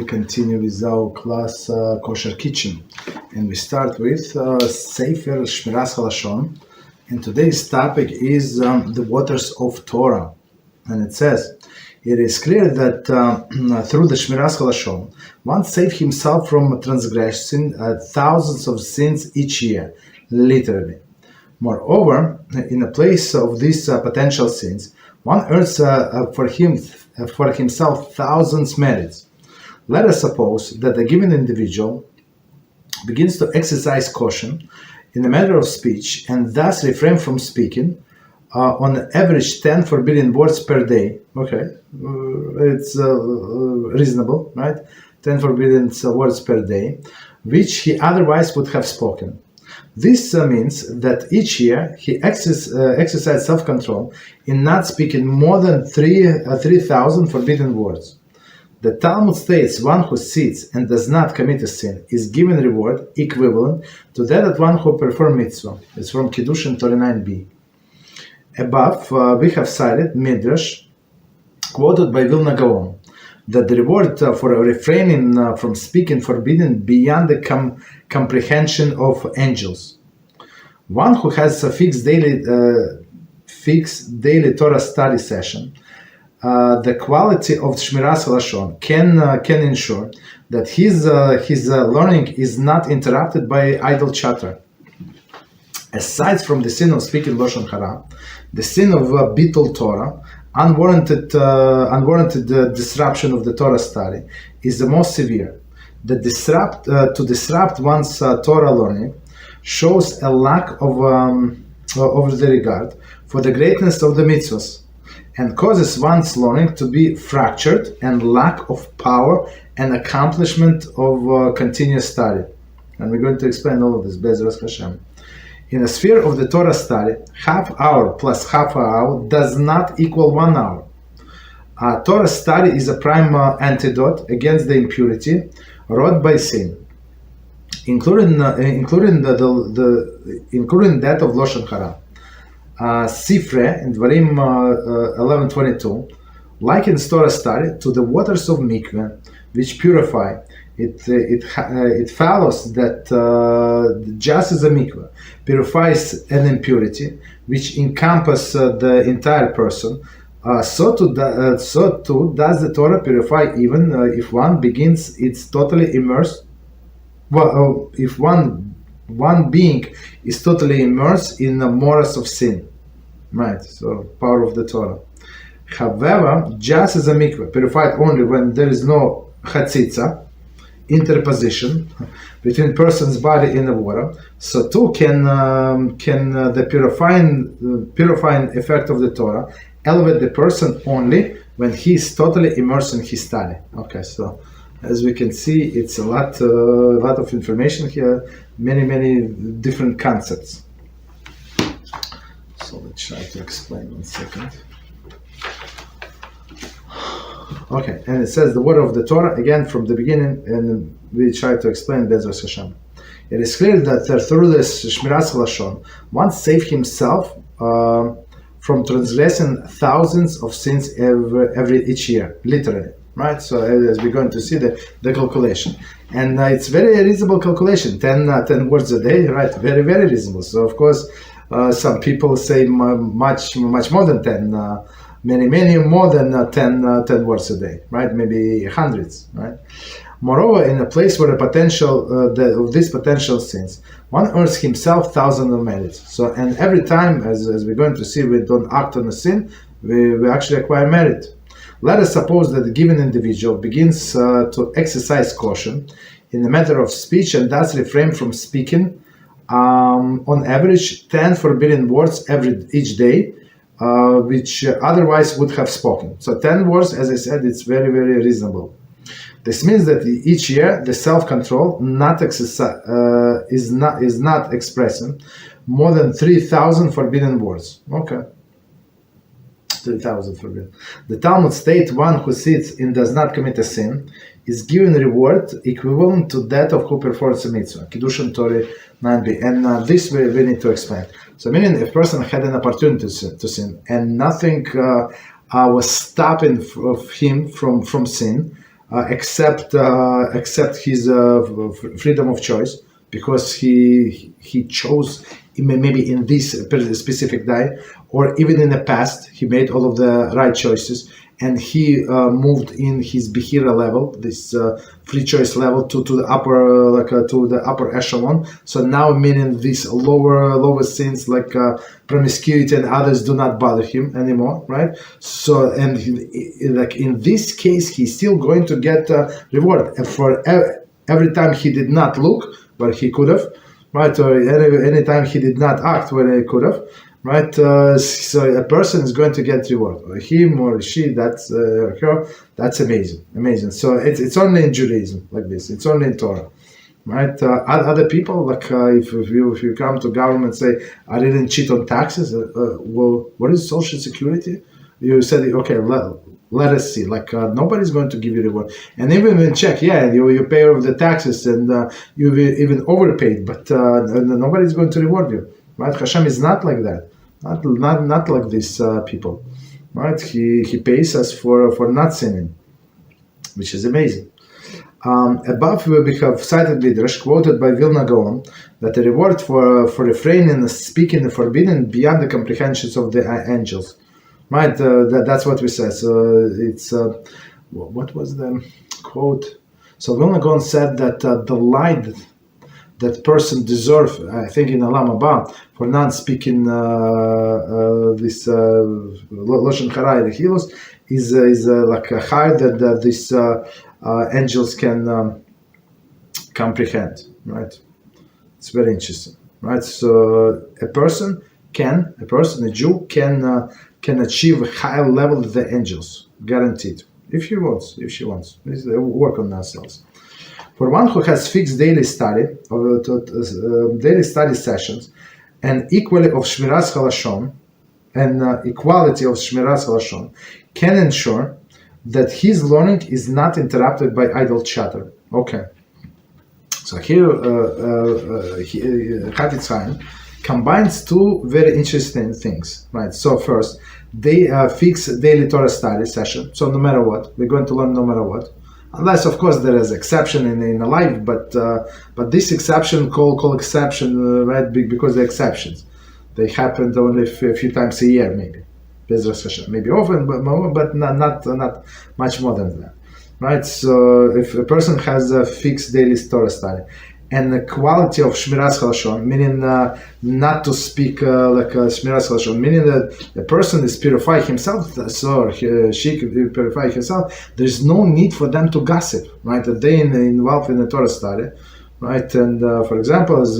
we continue with our class Kosher Kitchen, and we start with Sefer Shmiras Haloshon, and today's topic is the waters of Torah. And it says, it is clear that through the Shmiras Haloshon, one saves himself from transgressing thousands of sins each year, literally. Moreover, in the place of these potential sins, one earns for himself thousands merits. Let us suppose that a given individual begins to exercise caution in the matter of speech and thus refrain from speaking on average 10 forbidden words per day. Okay, it's reasonable, right? 10 forbidden words per day, which he otherwise would have spoken. This means that each year he exercised self-control in not speaking more than 3,000 forbidden words. The Talmud states one who sits and does not commit a sin is given reward equivalent to that of one who performs mitzvah. It's from Kiddush and Torah 9b. Above, we have cited Midrash, quoted by Vilna Gaon, that the reward for refraining from speaking forbidden beyond the comprehension of angels. One who has a fixed daily Torah study session, the quality of Shmiras Haloshon can ensure that his learning is not interrupted by idle chatter. Aside from the sin of speaking Lashon hara, the sin of bittul Torah, unwarranted disruption of the Torah study is the most severe. To disrupt one's Torah learning shows a lack of the regard for the greatness of the mitzvot, and causes one's learning to be fractured and lack of power and accomplishment of continuous study. And we're going to explain all of this, Beezrat HaShem. In the sphere of the Torah study, half hour plus half hour does not equal 1 hour. Torah study is a prime antidote against the impurity wrought by sin, including that of Lashon hara. Sefer in Dvarim 11:22 likens Torah study to the waters of mikveh, which purify. It follows that just as a mikveh purifies an impurity which encompasses the entire person, so too does the Torah purify even if one begins its totally immersed. Well, if one being is totally immersed in the morass of sin, right? So power of the Torah. However, just as a mikveh purified only when there is no chatzitza, interposition between person's body and the water, so too can the purifying effect of the Torah elevate the person only when he is totally immersed in his study. Okay, so as we can see, it's a lot of information here, many different concepts. So let's try to explain 1 second. Okay, and it says the word of the Torah again from the beginning, and we try to explain Beezrat HaShem. It is clear that through the Shmiras Haloshon, one saves himself from transgressing thousands of sins each year, literally, right? So as we're going to see the calculation, and it's very reasonable calculation, 10 words a day, right? Very reasonable. So of course, some people say much more than 10. Many more than 10 words a day, right? Maybe hundreds, right? Moreover, in a place where of these potential sins, one earns himself thousands of merits. So, and every time, as we're going to see, we don't act on a sin, we actually acquire merit. Let us suppose that a given individual begins to exercise caution in the matter of speech and thus refrain from speaking on average 10 forbidden words each day, which otherwise would have spoken. So 10 words, as I said, it's very reasonable. This means that each year the self-control is not expressing more than 3,000 forbidden words. Okay, 3,000 forbidden. The Talmud states one who sits and does not commit a sin is given reward equivalent to that of who performs a mitzvah. Kiddush and Torah 9b. And this we need to explain. So meaning if a person had an opportunity to sin and nothing was stopping him from sin, accept his freedom of choice, because he chose maybe in this specific day, or even in the past he made all of the right choices, and he moved in his Bechira level, this free choice level, to the upper to the upper echelon. So now, meaning these lower sins like promiscuity and others do not bother him anymore, right? So, and like in this case, he's still going to get reward, and for every time he did not look where he could have, right, or any time he did not act where he could have, right? So a person is going to get reward, or him or she. That's her. That's amazing. So it's only in Judaism like this. It's only in Torah, right? Other people, like if you come to government and say, I didn't cheat on taxes. Well, what is Social Security? You said, okay, let us see. Like nobody's going to give you reward. And even when check, you pay all the taxes, and you even overpaid, but nobody's going to reward you. Right? HaShem is not like that. Not like these people. Right? He pays us for not sinning, which is amazing. Above we have cited Midrash quoted by Vilna Gaon that the reward for refraining and speaking the forbidden beyond the comprehensions of the angels. Right? That's what we said. So it's what was the quote? So Vilna Gaon said that the light that person deserves, I think in Olam Haba, for not speaking this Lashon hara is like higher than these angels can comprehend. Right? It's very interesting. Right? So a Jew can achieve a higher level than the angels, guaranteed, if she wants. We work on ourselves. For one who has fixed daily study sessions, and equality of Shmiras Haloshon, can ensure that his learning is not interrupted by idle chatter. Okay. So here, Chafetz Chaim combines two very interesting things, right? So first, they fix daily Torah study session. So no matter what, we're going to learn no matter what. Unless, of course, there is exception in a life, but this exception call exception, right? Because they're exceptions. They happened only a few times a year, maybe. Beezrat, maybe often, but not much more than that, right? So if a person has a fixed daily Torah study, and the quality of Shmiras Haloshon, meaning not to speak like Shmiras Haloshon, meaning that the person is purifying himself, so she can purify herself. There's no need for them to gossip, right? That they involved in the Torah study, right? And for example, as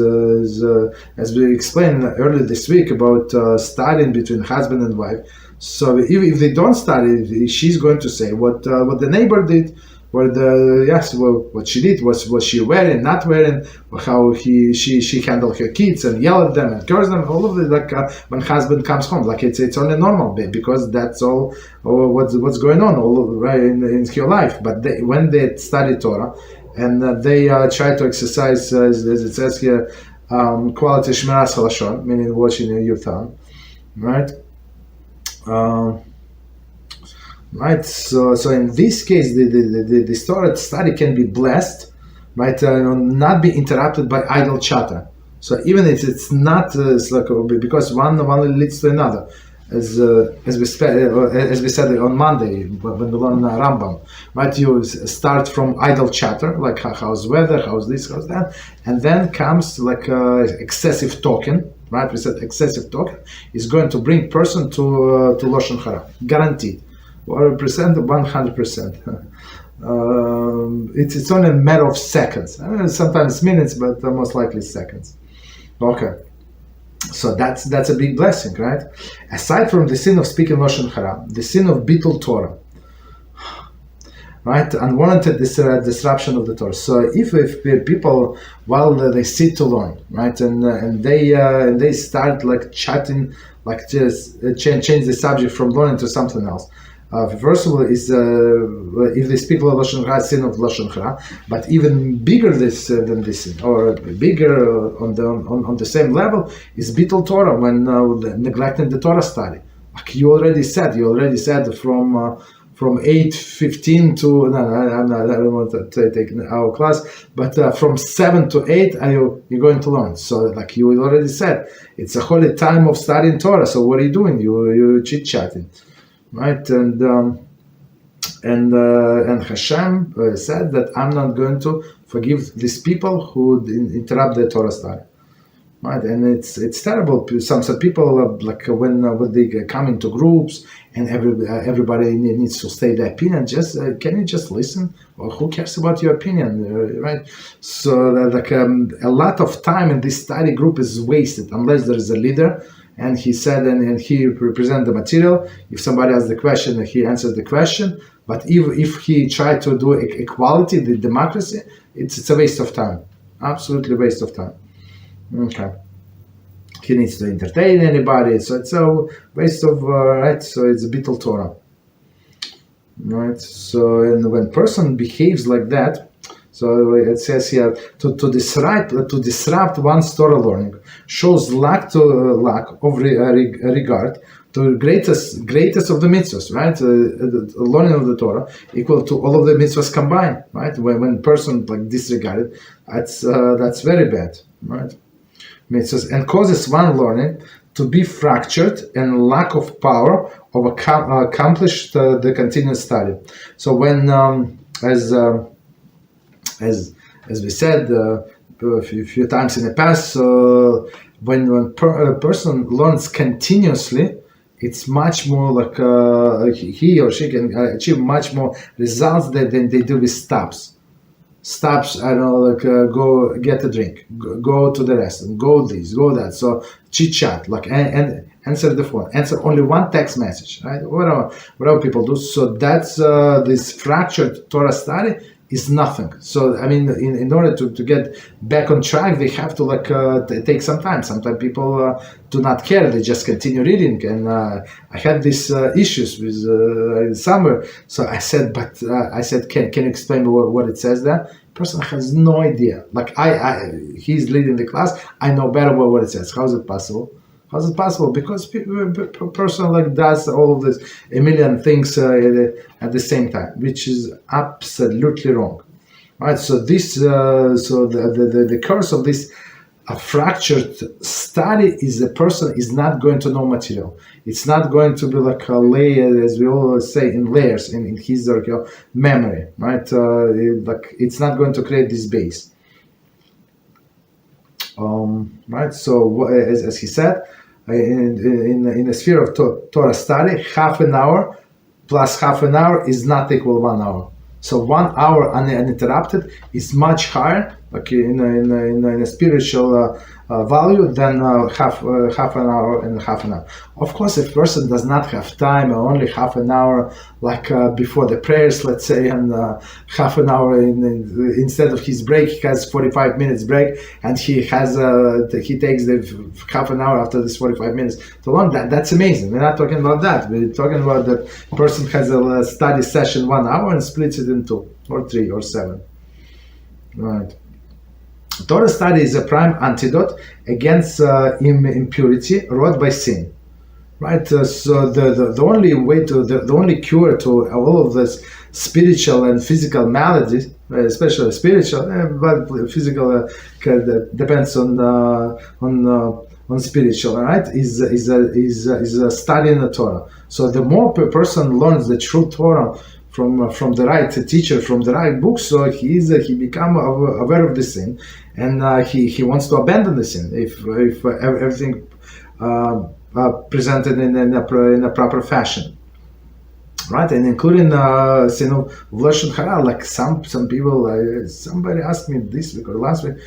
we explained earlier this week about studying between husband and wife. So if they don't study, she's going to say what the neighbor did. What she did, was she wearing, not wearing, how she handled her kids and yell at them and curse them, all of it, like when husband comes home, like it's only normal, because that's all what's going on all right in her life. But when they study Torah and they try to exercise, as it says here, quality Shmiras Haloshon, meaning watching your tongue, right? Right, so in this case, the Torah study can be blessed, right? Not be interrupted by idle chatter. So even if it's not, it's like because one leads to another, as we said on Monday when we learn Rambam, right? You start from idle chatter, like how's weather, how's this, how's that, and then comes like excessive talking. Right? We said excessive talking is going to bring person to Lashon hara, guaranteed. 100%. It's only a matter of seconds. I mean, sometimes minutes, but most likely seconds. Okay, so that's a big blessing, right? Aside from the sin of speaking Lashon hara, the sin of bittul Torah, right? Unwarranted disruption of the Torah. So if people, while they sit to learn, right, and they start like chatting, like just change the subject from learning to something else. First of all, is if they speak Lashon hara, sin of Lashon hara, but even bigger than this sin, or bigger on the same level, is bittul Torah, when neglecting the Torah study. Like you already said from from 8:15 to I don't want to take our class, but from 7 to 8 you're going to learn. So like you already said, it's a holy time of studying Torah. So what are you doing? You're chit chatting, right? And HaShem said that I'm not going to forgive these people who interrupt the Torah study. Right, and it's terrible. Some people like when they come into groups and everybody needs to state their opinion. Just can you just listen? Or who cares about your opinion, right? So like a lot of time in this study group is wasted unless there is a leader. And he said, and he represents the material. If somebody asks the question, he answers the question. But if he tried to do equality, the democracy, it's a waste of time. Absolutely waste of time. Okay. He needs to entertain anybody, so it's a waste of right. So it's a bittul Torah, right? So and when person behaves like that, so it says here to disrupt one's Torah learning shows lack of regard to the greatest of the mitzvahs, right? The learning of the Torah equal to all of the mitzvahs combined, right? When person like disregarded, that's very bad, right? Mitzvahs, and causes one learning to be fractured and lack of power of accomplish the continuous study. So when as we said a few times in the past, when a person learns continuously, it's much more like he or she can achieve much more results than they do with stops. Stops, I don't know, like go get a drink, go to the restaurant, go this, go that. So chit chat, like and answer the phone, answer only one text message, right? Whatever people do. So that's this fractured Torah study is nothing. So I mean, in order to get back on track, they have to like take some time. Sometimes people do not care; they just continue reading. And I had these issues with summer. So I said, can you explain what it says there? Person has no idea. Like he's leading the class. I know better what it says. How is it possible? How's it possible? Because person like does all of this, a million things at the same time, which is absolutely wrong, right? So this, the curse of this fractured study is the person is not going to know material. It's not going to be like a layer, as we always say, in layers in his memory, right? Like it's not going to create this base. Right. So as he said. In the sphere of Torah study, half an hour plus half an hour is not equal 1 hour. So 1 hour uninterrupted is much higher, like in a spiritual value than half an hour and half an hour. Of course, if person does not have time, only half an hour, like before the prayers, let's say, and half an hour instead of his break, he has 45 minutes break, and he takes the half an hour after this 45 minutes to learn. That's amazing. We're not talking about that. We're talking about that person has a study session 1 hour and splits it in 2 or 3 or 7. Right. Torah study is a prime antidote against impurity wrought by sin, right? So the only way to the only cure to all of this spiritual and physical maladies, especially spiritual, but physical depends on spiritual, right? Is studying the Torah. So the more a person learns the true Torah from the right teacher, from the right book, so he become aware of the sin, and he wants to abandon the sin if everything presented in a proper fashion, right? And including sin of Haloshon hara. Like some people, somebody asked me this week or last week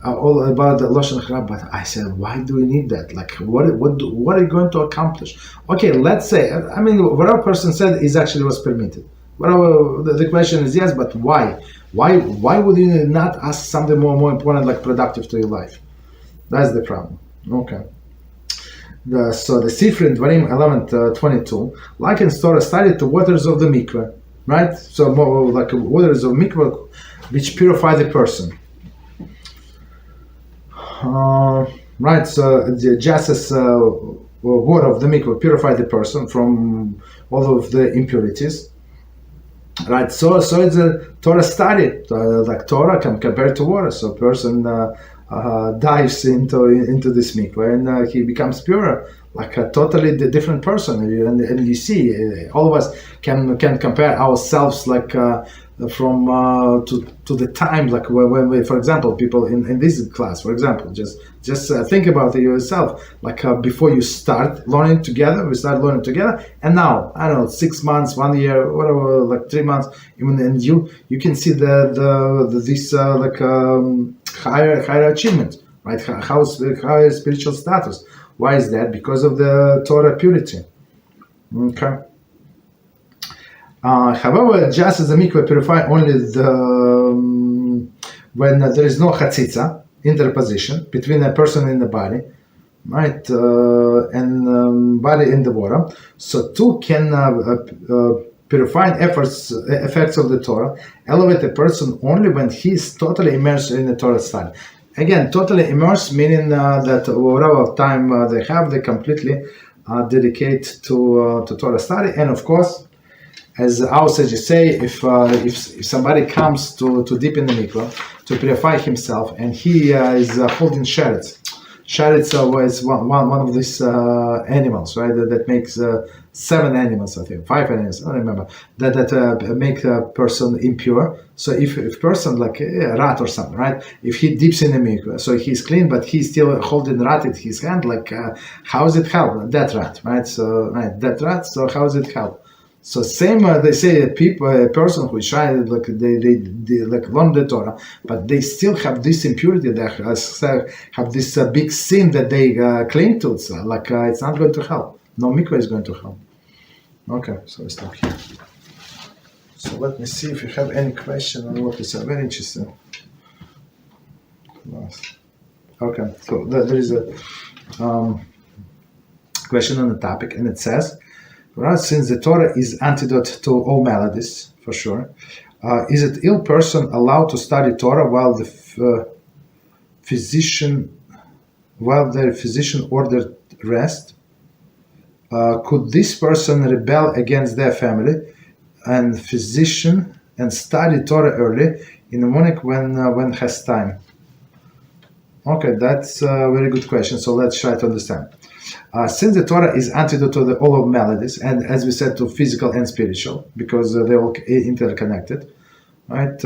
all about the Haloshon hara, but I said, why do we need that? Like, what are you going to accomplish? Okay, let's say, I mean, what our person said is actually was permitted. Well, the question is yes, but why? Why would you not ask something more important, like productive to your life? That's the problem. Okay. So the Sefer in Dvarim 11:22 likens Torah study to waters of the mikveh, right? So more like waters of mikveh, which purify the person. Right. So just as water of the mikveh purify the person from all of the impurities. Right, so it's a Torah study, like Torah compared to water. So a person dives into this mikveh and he becomes purer, like a totally different person. And you see, all of us can compare ourselves, like from to the time, like when we, for example, people in this class, for example, just think about it yourself, like before you start learning together, we start learning together, and now, I don't know, 6 months, 1 year, whatever, like 3 months, even, and you can see this higher achievement, right? Higher spiritual status. Why is that? Because of the Torah purity. Okay. However, just as the mikveh purify only when there is no chatzitza, interposition between a person and the body, right, and body in the water, so too can purifying effects of the Torah elevate a person only when he is totally immersed in the Torah study. Again, totally immersed, meaning that whatever time they have, they completely dedicate to Torah study. And of course, as our sages say, if somebody comes to deep in the mikvah to purify himself, and he is holding sharets. Sharets is one of these animals, right? That makes 7 animals, I think, 5 animals, I don't remember. That make a person impure. So if person like a rat or something, right? If he dips in the mikvah, so he's clean, but he's still holding rat in his hand. Like how does it help? That rat, right? So that rat. So how does it help? So same, they say a person who is shy, like they like learn the Torah, but they still have this impurity, they have this big sin that they cling to. So, like it's not going to help. No mikvah is going to help. Okay, so we stop here. So let me see if you have any question on what is very interesting. Okay, so there is a question on the topic, and it says, right, since the Torah is antidote to all maladies, for sure, is it ill person allowed to study Torah while the physician ordered rest? Could this person rebel against their family and physician and study Torah early in the morning when has time? Okay, that's a very good question. So let's try to understand. Since the Torah is antidote to all of maladies, and as we said, to physical and spiritual, because they're all interconnected, right?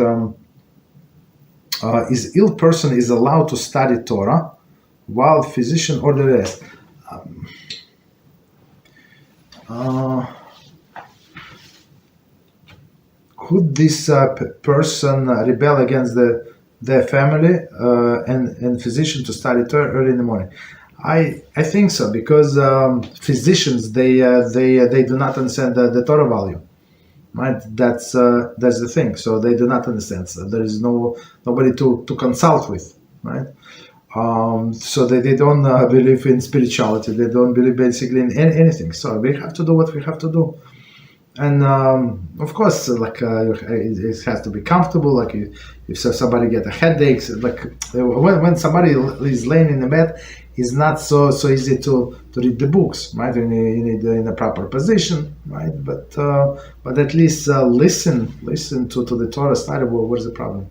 Is ill person is allowed to study Torah while physician order rest. Could this person rebel against their family and physician to study Torah early in the morning? I think so, because physicians they do not understand the Torah value, right? That's the thing. So they do not understand. So there is nobody to consult with, right? So they don't believe in spirituality. They don't believe basically in anything. So we have to do what we have to do. And of course, like it has to be comfortable. Like if somebody get a headache, like when somebody is laying in the bed, it's not so easy to read the books, right? You need in a proper position, right? But at least listen to the Torah study. Well, what is the problem,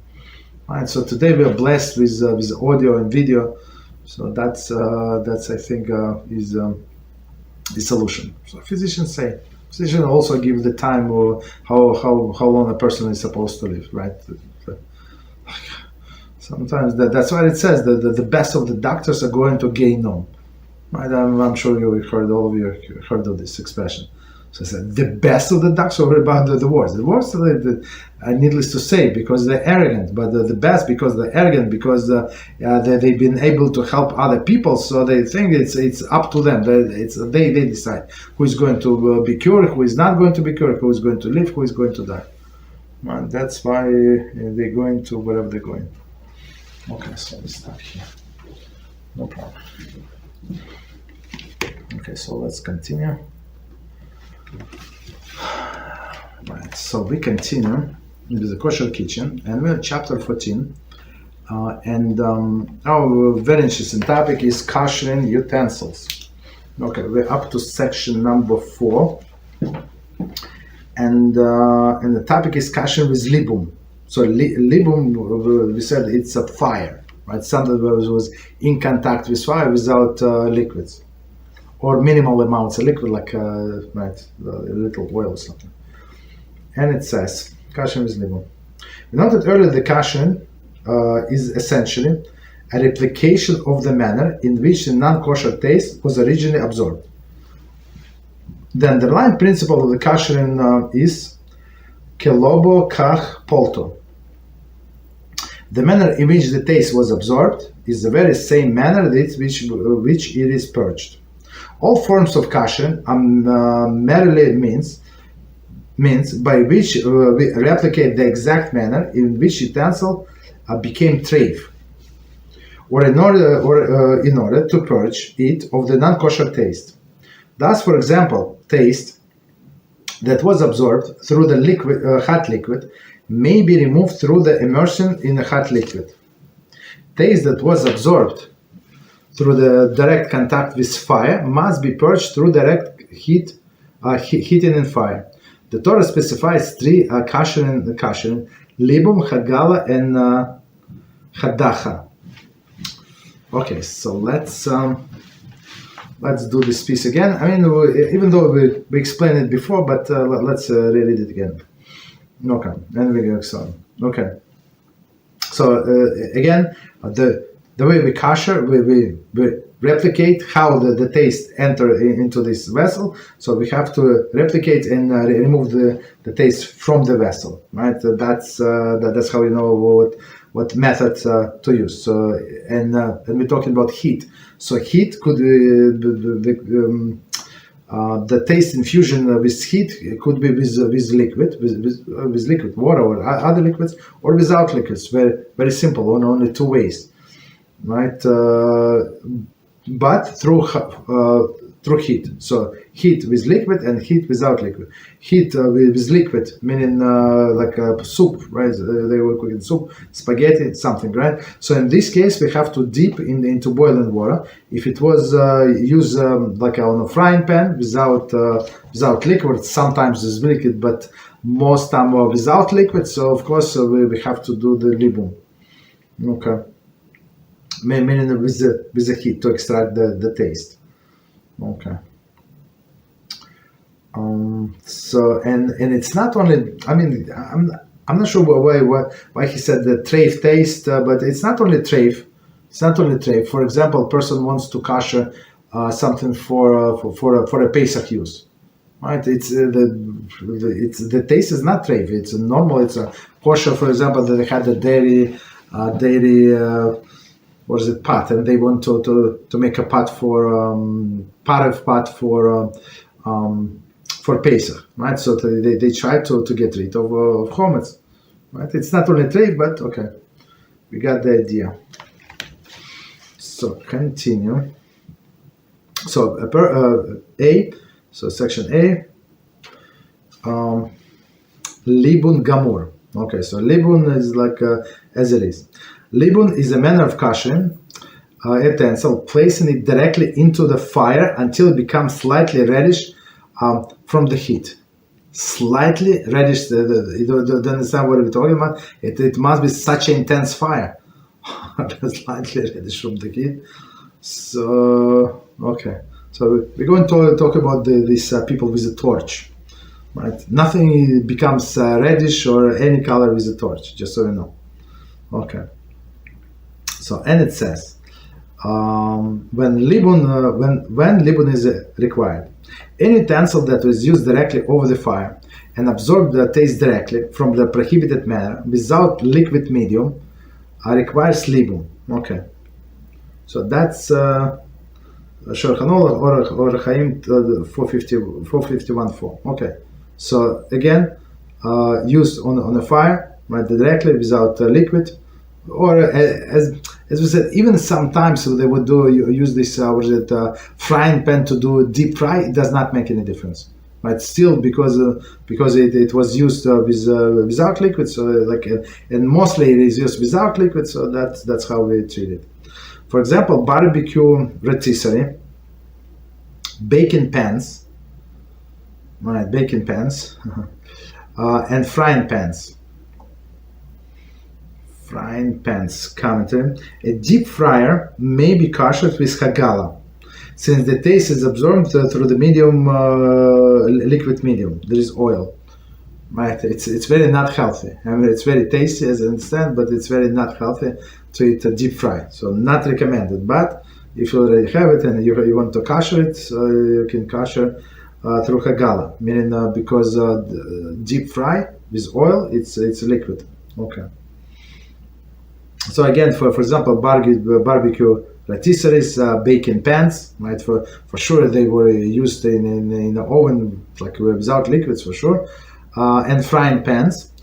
right? So today we are blessed with audio and video, so that's I think is the solution. So physicians say. Physicians also give the time or how long a person is supposed to live, right? Sometimes that's what it says. The best of the doctors are going to Gehinnom, right? I'm sure all of you heard of this expression. So I said the best of the doctors are about the worst. The worst are needless to say because they're arrogant, but the best because they're arrogant because they've been able to help other people. So they think it's up to them. They decide who is going to be cured, who is not going to be cured, who is going to live, who is going to die. And that's why they're going to wherever they're going. Okay, so let's stop here. No problem. Okay, so let's continue. Right, so we continue with the Kosher kitchen, and we're at chapter 14. And our very interesting topic is Kashering Utensils. Okay, we're up to section number 4. and the topic is Kashering with Libun. So Libun, we said it's a fire, right? Something that was in contact with fire without liquids, or minimal amounts of liquid, like right, a little oil or something. And it says Kashering with Libun. We noted earlier the Kashering is essentially a replication of the manner in which the non-kosher taste was originally absorbed. The underlying principle of the Kashering is kelobo kach polto. The manner in which the taste was absorbed is the very same manner which it is purged. All forms of Kashering merely means by which we replicate the exact manner in which utensil became treif, or in order to purge it of the non-kosher taste. Thus, for example, taste that was absorbed through the hot liquid may be removed through the immersion in a hot liquid. Taste that was absorbed through the direct contact with fire must be purged through direct heating in fire. The Torah specifies three Kashering, Libun, Hagalah, and Hadacha. Okay, so let's do this piece again. I mean, even though we explained it before, but let's reread it again. Okay, and we go on. Okay, so again, the way we kosher, we replicate how the taste enter into this vessel. So we have to replicate and remove the taste from the vessel, right? That's how you know what method to use. So and we're talking about heat. So heat could the taste infusion with heat could be with liquid, with liquid water or other liquids, or without liquids. Very very simple. Only two ways, right? But through heat. So heat with liquid and heat without liquid. Heat with liquid, meaning like soup, right? They were cooking soup, spaghetti, something, right? So in this case, we have to dip into boiling water. If it was used like on a frying pan without liquid, sometimes it's liquid, but most time without liquid. So of course we have to do the libun. Okay. Meaning with the heat to extract the taste. Okay. So and it's not only. I mean, I'm not sure why he said the treif taste, but it's not only treif. It's not only treif. For example, a person wants to kosher something for a Pesach use, right? It's the taste is not treif. It's normal. It's a kosher, for example, that they had a dairy. What is it, pot, and they want to make a pot for Pesach, right? So they try to get rid of chometz, right? It's not only treif, but okay, we got the idea. So continue. So section A, libun gamur. Okay, so libun is like as it is. Libun is a manner of kashering utensil, placing it directly into the fire until it becomes slightly reddish from the heat. Slightly reddish. You don't understand what we're talking about? It must be such an intense fire. Slightly reddish from the heat. So okay. So we're going to talk about these people with a torch, right? Nothing becomes reddish or any color with a torch. Just so you know. Okay. So, and it says, when libun is required, any utensil that was used directly over the fire and absorbed the taste directly from the prohibited manner without liquid medium requires libun. Okay. So that's Shulchan or Chaim 451.4. Okay. So again, used on a fire, right, directly without liquid. Or as we said, even sometimes they would use this frying pan to do deep fry. It does not make any difference, right? Still, because it was used without liquid, so and mostly it is used without liquid, so that's how we treat it. For example, barbecue rotisserie, baking pans, right? Baking pans. and frying pans. Frying pans. Commentary. A deep fryer may be kosher with Hagalah, since the taste is absorbed through the medium, liquid medium. There is oil. Right, it's very not healthy. I mean, it's very tasty, as I understand, but it's very not healthy to eat a deep fry. So not recommended. But if you already have it and you want to kosher it, you can kosher through Hagalah, meaning because deep fry with oil, it's liquid. Okay. So again, for example, barbecue rotisseries, baking pans, right? For sure, they were used in the oven, like without liquids, for sure. And frying pans,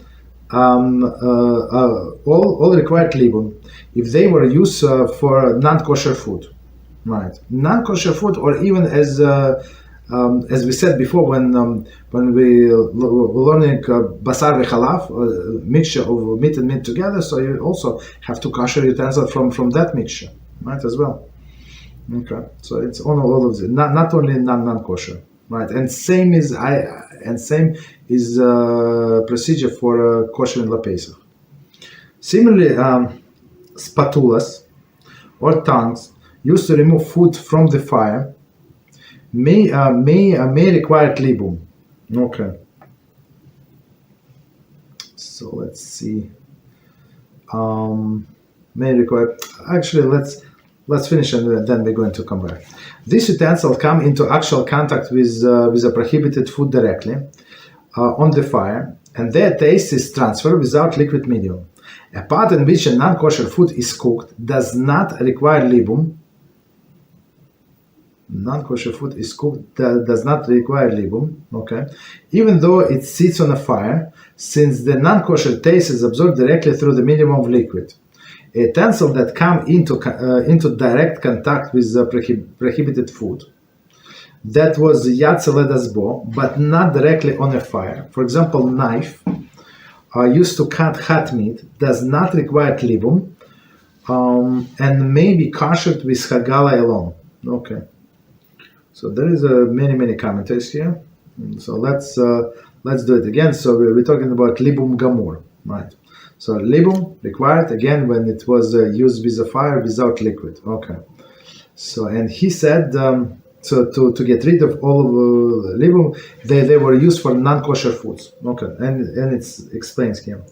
all required libun if they were used for non-kosher food, right? Non-kosher food, or even as we said before, when we were learning basar v'chalav, mixture of meat and meat together, so you also have to kosher utensil from that mixture, right, as well. Okay, so it's on all of it, not only non-kosher, right? And same is procedure for kosher in Pesach. Similarly, spatulas or tongues used to remove food from the fire may require libun. Okay. So let's see. May require. Actually, let's finish and then we're going to come back. These utensils come into actual contact with a prohibited food directly on the fire, and their taste is transferred without liquid medium. A pot in which a non-kosher food is cooked does not require libun. Non-kosher food is cooked does not require libun, okay, even though it sits on a fire, since the non-kosher taste is absorbed directly through the medium of liquid. A utensil that come into direct contact with the prohibited food, that was bo, but not directly on a fire. For example, knife used to cut hot meat does not require libun, and may be koshered with Hagalah alone. Okay. So there is many commentaries here. So let's do it again. So we're talking about libum gamur, right? So libum required again when it was used with a fire without liquid. Okay. So and he said so to get rid of all of libum, they were used for non-kosher foods. Okay, and it explains here.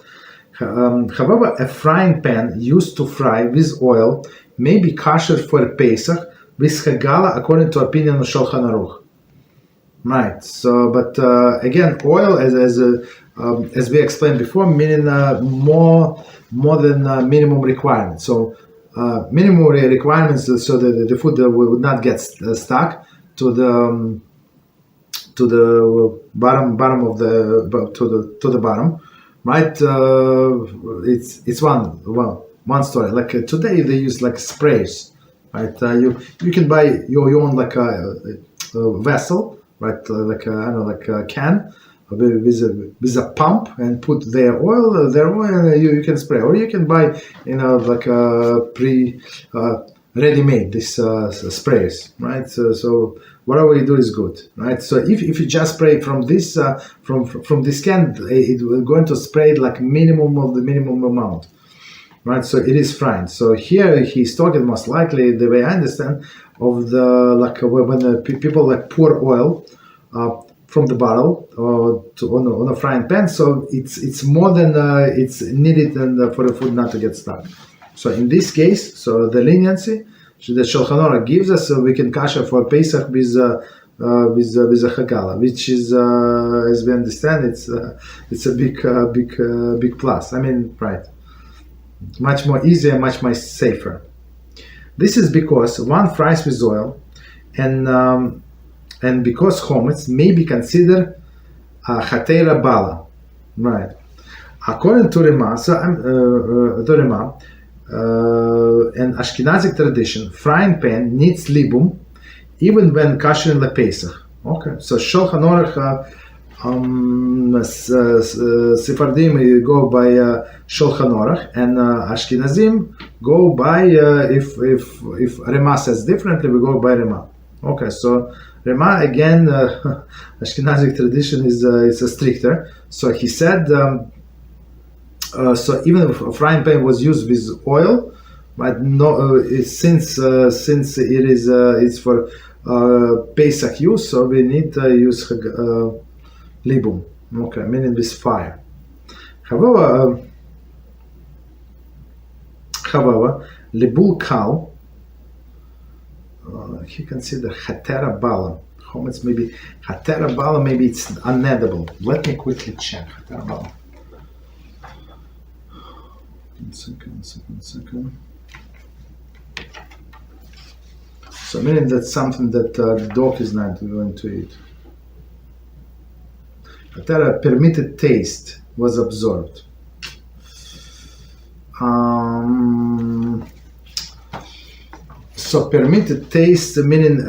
However, a frying pan used to fry with oil may be kosher for Pesach with Hagalah, according to opinion of Shulchan Aruch. Right. So, but again, oil as we explained before, meaning more than minimum requirements. So, minimum requirements so that the food would not get stuck to the bottom of the to the bottom. Right. It's one story. Like today, they use like sprays. Right, you can buy your own like a vessel, right? Like a can with a pump and put their oil, and you can spray, or you can buy like a ready-made this sprays, right? So whatever you do is good, right? So if you just spray from this from this can, it will going to spray like minimum of the minimum amount. Right, so it is frying. So here he's talking most likely, the way I understand, of the like when people like pour oil from the bottle on a frying pan. So it's more than it's needed and for the food not to get stuck. So in this case, so the leniency that Shulchan Aruch gives us, so we can kosher for Pesach with a Hagalah, which is as we understand, it's a big plus. I mean, right. Much more easier, much more safer. This is because one fries with oil, and because chometz may be considered chatei bala, right? According to Rema, and Ashkenazic tradition, frying pan needs libum even when kosher in Pesach. Okay, so Shulchan Aruch. Sephardim go by Shulchan Aruch, and Ashkenazim go by if Rema says differently, we go by Rema. Okay, so Rema again, Ashkenazic tradition is a stricter. So he said, so even if a frying pan was used with oil, but no, since it is it's for Pesach use, so we need to use libum. Okay, meaning with fire. However, libul kal, he considered hatera bala. Chometz maybe hatera bala, maybe it's unedible. Let me quickly check hatera bala. Second. So meaning that's something that the dog is not going to eat. Hatera permitted taste was observed. So permitted taste meaning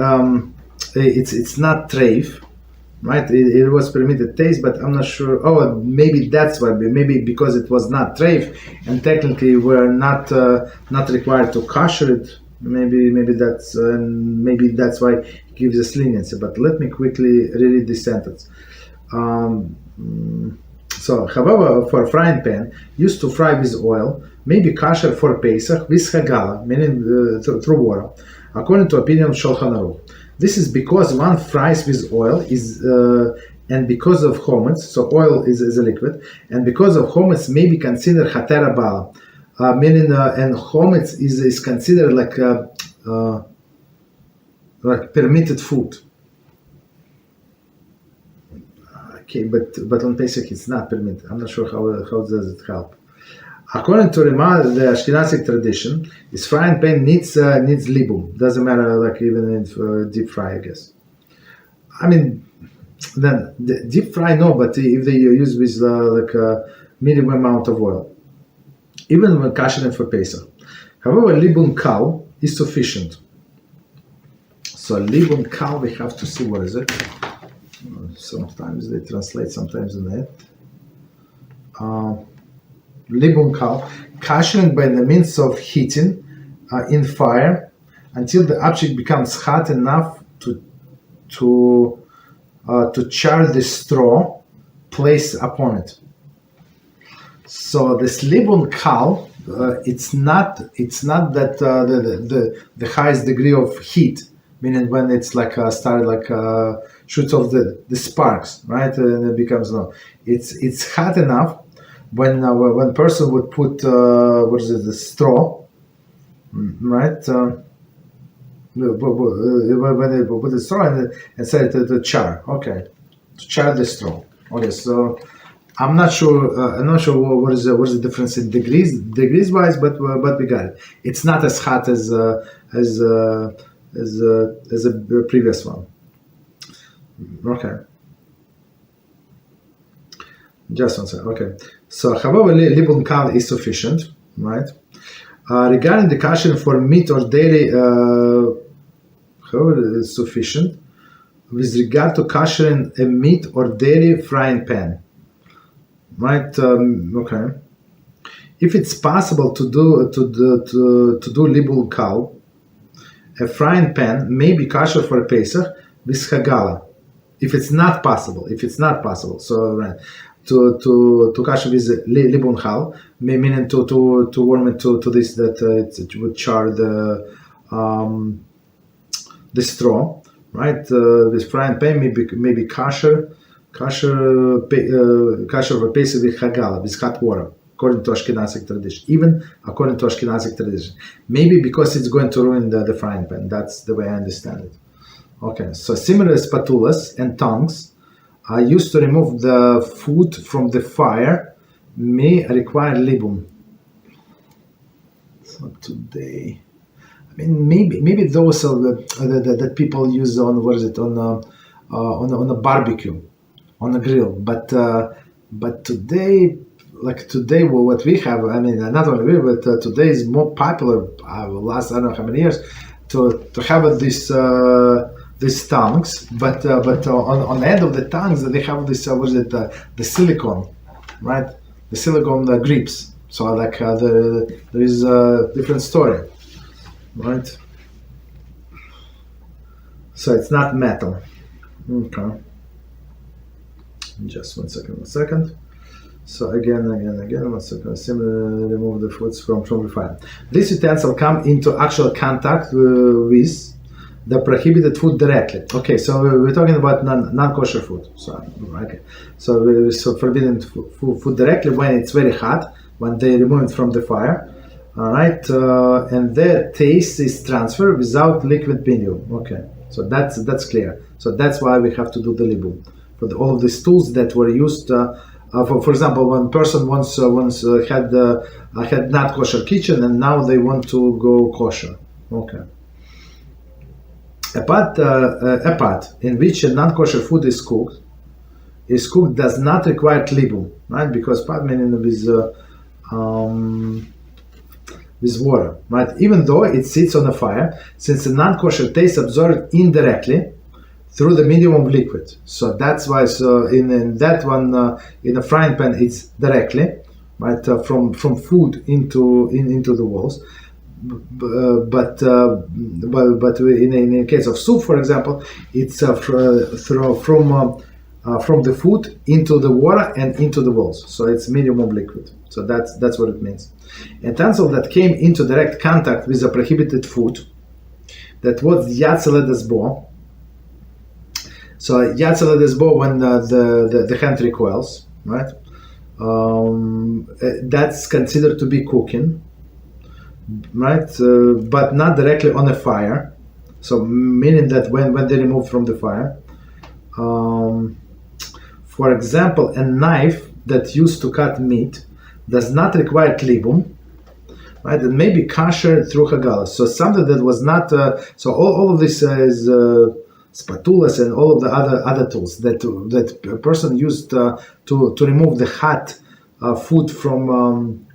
it's not treif, right? It was permitted taste, but I'm not sure. Oh, maybe that's why. Maybe because it was not treif, and technically we're not required to kosher it. Maybe that's why it gives us leniency. But let me quickly reread this sentence. So, however, for a frying pan used to fry with oil, may be kosher for Pesach with Hagalah, meaning through water, according to opinion of Shulchan Aruch. This is because one fries with oil and because of chometz, so oil is a liquid, and because of chometz may be considered hatera bala, meaning and chometz is considered like permitted food. Okay, but on Pesach it's not permitted. I'm not sure how does it help. According to Rema, the Ashkenazic tradition is frying pan needs libum. Doesn't matter, like even in deep fry, I guess. I mean, then the deep fry no, but if they use with like a medium amount of oil, even when kashering for Pesach. However, libun kal is sufficient. So libun kal, we have to see what is it. Sometimes they translate, sometimes not. Libun kal, kashering by the means of heating in fire until the object becomes hot enough to char the straw placed upon it. So this libun kal, it's not that the highest degree of heat, meaning when it's like started like shoots of the sparks, right? And it becomes no. It's hot enough when person would put the straw, right? When they put the straw and say to char, okay, to char the straw. Okay, so I'm not sure what is the difference in degrees wise, but we got it. It's not as hot as a previous one. Okay. Just one second. Okay. So, however, libun kal is sufficient, right? Regarding the kashering for meat or dairy, however, it is sufficient. With regard to kashering a meat or dairy frying pan, right? Okay. If it's possible to do libun kal, a frying pan may be kosher for a Pesach with Hagalah. If it's not possible, so right, to kosher with libun kal, meaning to warm it to this that it would char the straw, right? This frying pan may be kosher for Pesach with Hagalah, with hot water, according to Ashkenazic tradition. Even according to Ashkenazic tradition, maybe because it's going to ruin the frying pan. That's the way I understand it. Okay, so similar spatulas and tongs are used to remove the food from the fire, may require libum. So today, I mean, maybe those are that people use on on a barbecue, on a grill. But today, what we have, I mean, not only we, but today is more popular. Last I don't know how many years to have these tongues, but on the end of the tongues they have this the silicone, right? The silicone grips. So like there is a different story, right? So it's not metal. Okay. Just one second. So again, 1 second. Simply remove the foods from the fire. This utensil come into actual contact with the prohibited food directly. Okay, so we're talking about non-kosher food. So okay, so forbidden food directly when it's very hot, when they remove it from the fire. All right, and their taste is transferred without liquid medium. Okay, so that's clear. So that's why we have to do the libun for all of these tools that were used. For example, one person once had not kosher kitchen, and now they want to go kosher. Okay. A pot in which a non-kosher food is cooked does not require libun, right? Because pot meaning with water, right? Even though it sits on a fire, since the non-kosher taste absorbed indirectly through the medium of liquid. So that's why. So in that one, in a frying pan, it's directly, right, from food into the walls. But in the case of soup, for example, it's from the food into the water and into the walls. So it's medium of liquid. So that's what it means. A utensil that came into direct contact with a prohibited food, that was yatzel desbo. So yatzel desbo when the hand recoils, right? That's considered to be cooking, right? But not directly on a fire. So meaning that when they remove from the fire. For example, a knife that used to cut meat does not require libun, right? It may be kosher through Hagalah. So something that was not. So all of this is spatulas and all of the other tools that a person used to remove the hot food from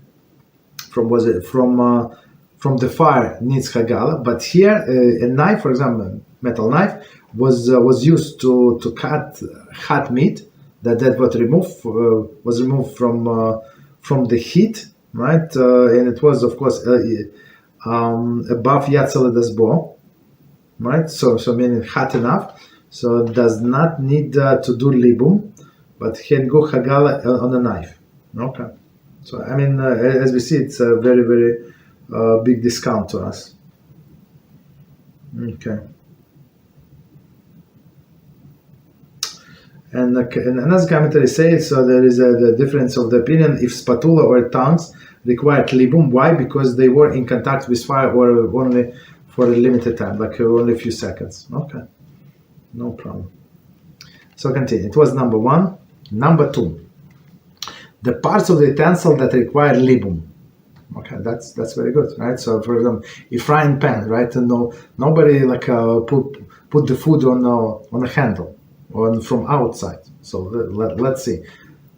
the fire needs Hagalah. But here, a knife, for example, metal knife, was used to cut hot meat that was removed from the heat, right? And it was, of course, above yatzel desbo, right? So meaning hot enough, so it does not need to do libum, but can go Hagalah on a knife. Okay. So I mean, as we see, it's a very, very big discount to us. Okay. And another commentary says, so there is the difference of the opinion if spatula or tongues required libum. Why? Because they were in contact with fire or only for a limited time, like only a few seconds. Okay, no problem. So continue. It was number one. Number two, the parts of the utensil that require libum. Okay, that's very good, right? So for example, a frying pan, right? And nobody like put the food on a handle. Or from outside. So let's see.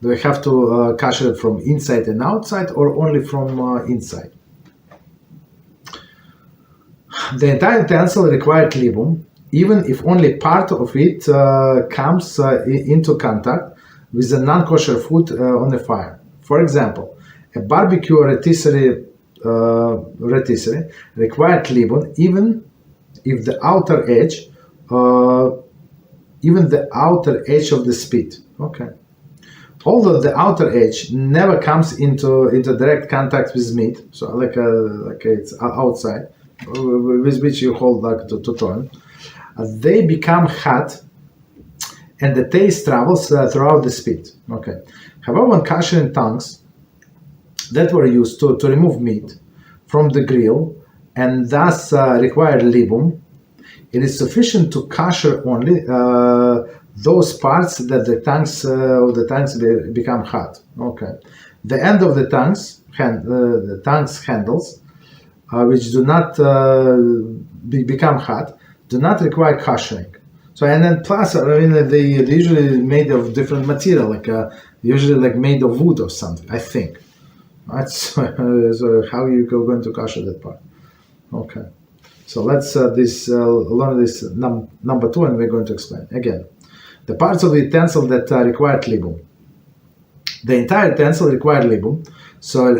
Do we have to kosher it from inside and outside, or only from inside? The entire utensil required libum, even if only part of it comes into contact with a non-kosher food on the fire. For example, a barbecue rotisserie required libum, even if the outer edge of the spit. Okay. Although the outer edge never comes into direct contact with meat, so like it's outside, with which you hold like to turn, they become hot, and the taste travels throughout the spit. Okay. However, when kashering tongues that were used to remove meat from the grill and thus require libum, it is sufficient to kosher only those parts that the tongues become hot. Okay, the end of the tongues handles, which do not become hot, do not require koshering. So and then plus, I mean, they usually made of different material, like usually like made of wood or something. I think. Right. So how you going to kosher that part? Okay. So let's learn this number two, and we're going to explain again. The parts of the utensil that required libum. The entire utensil required libum. So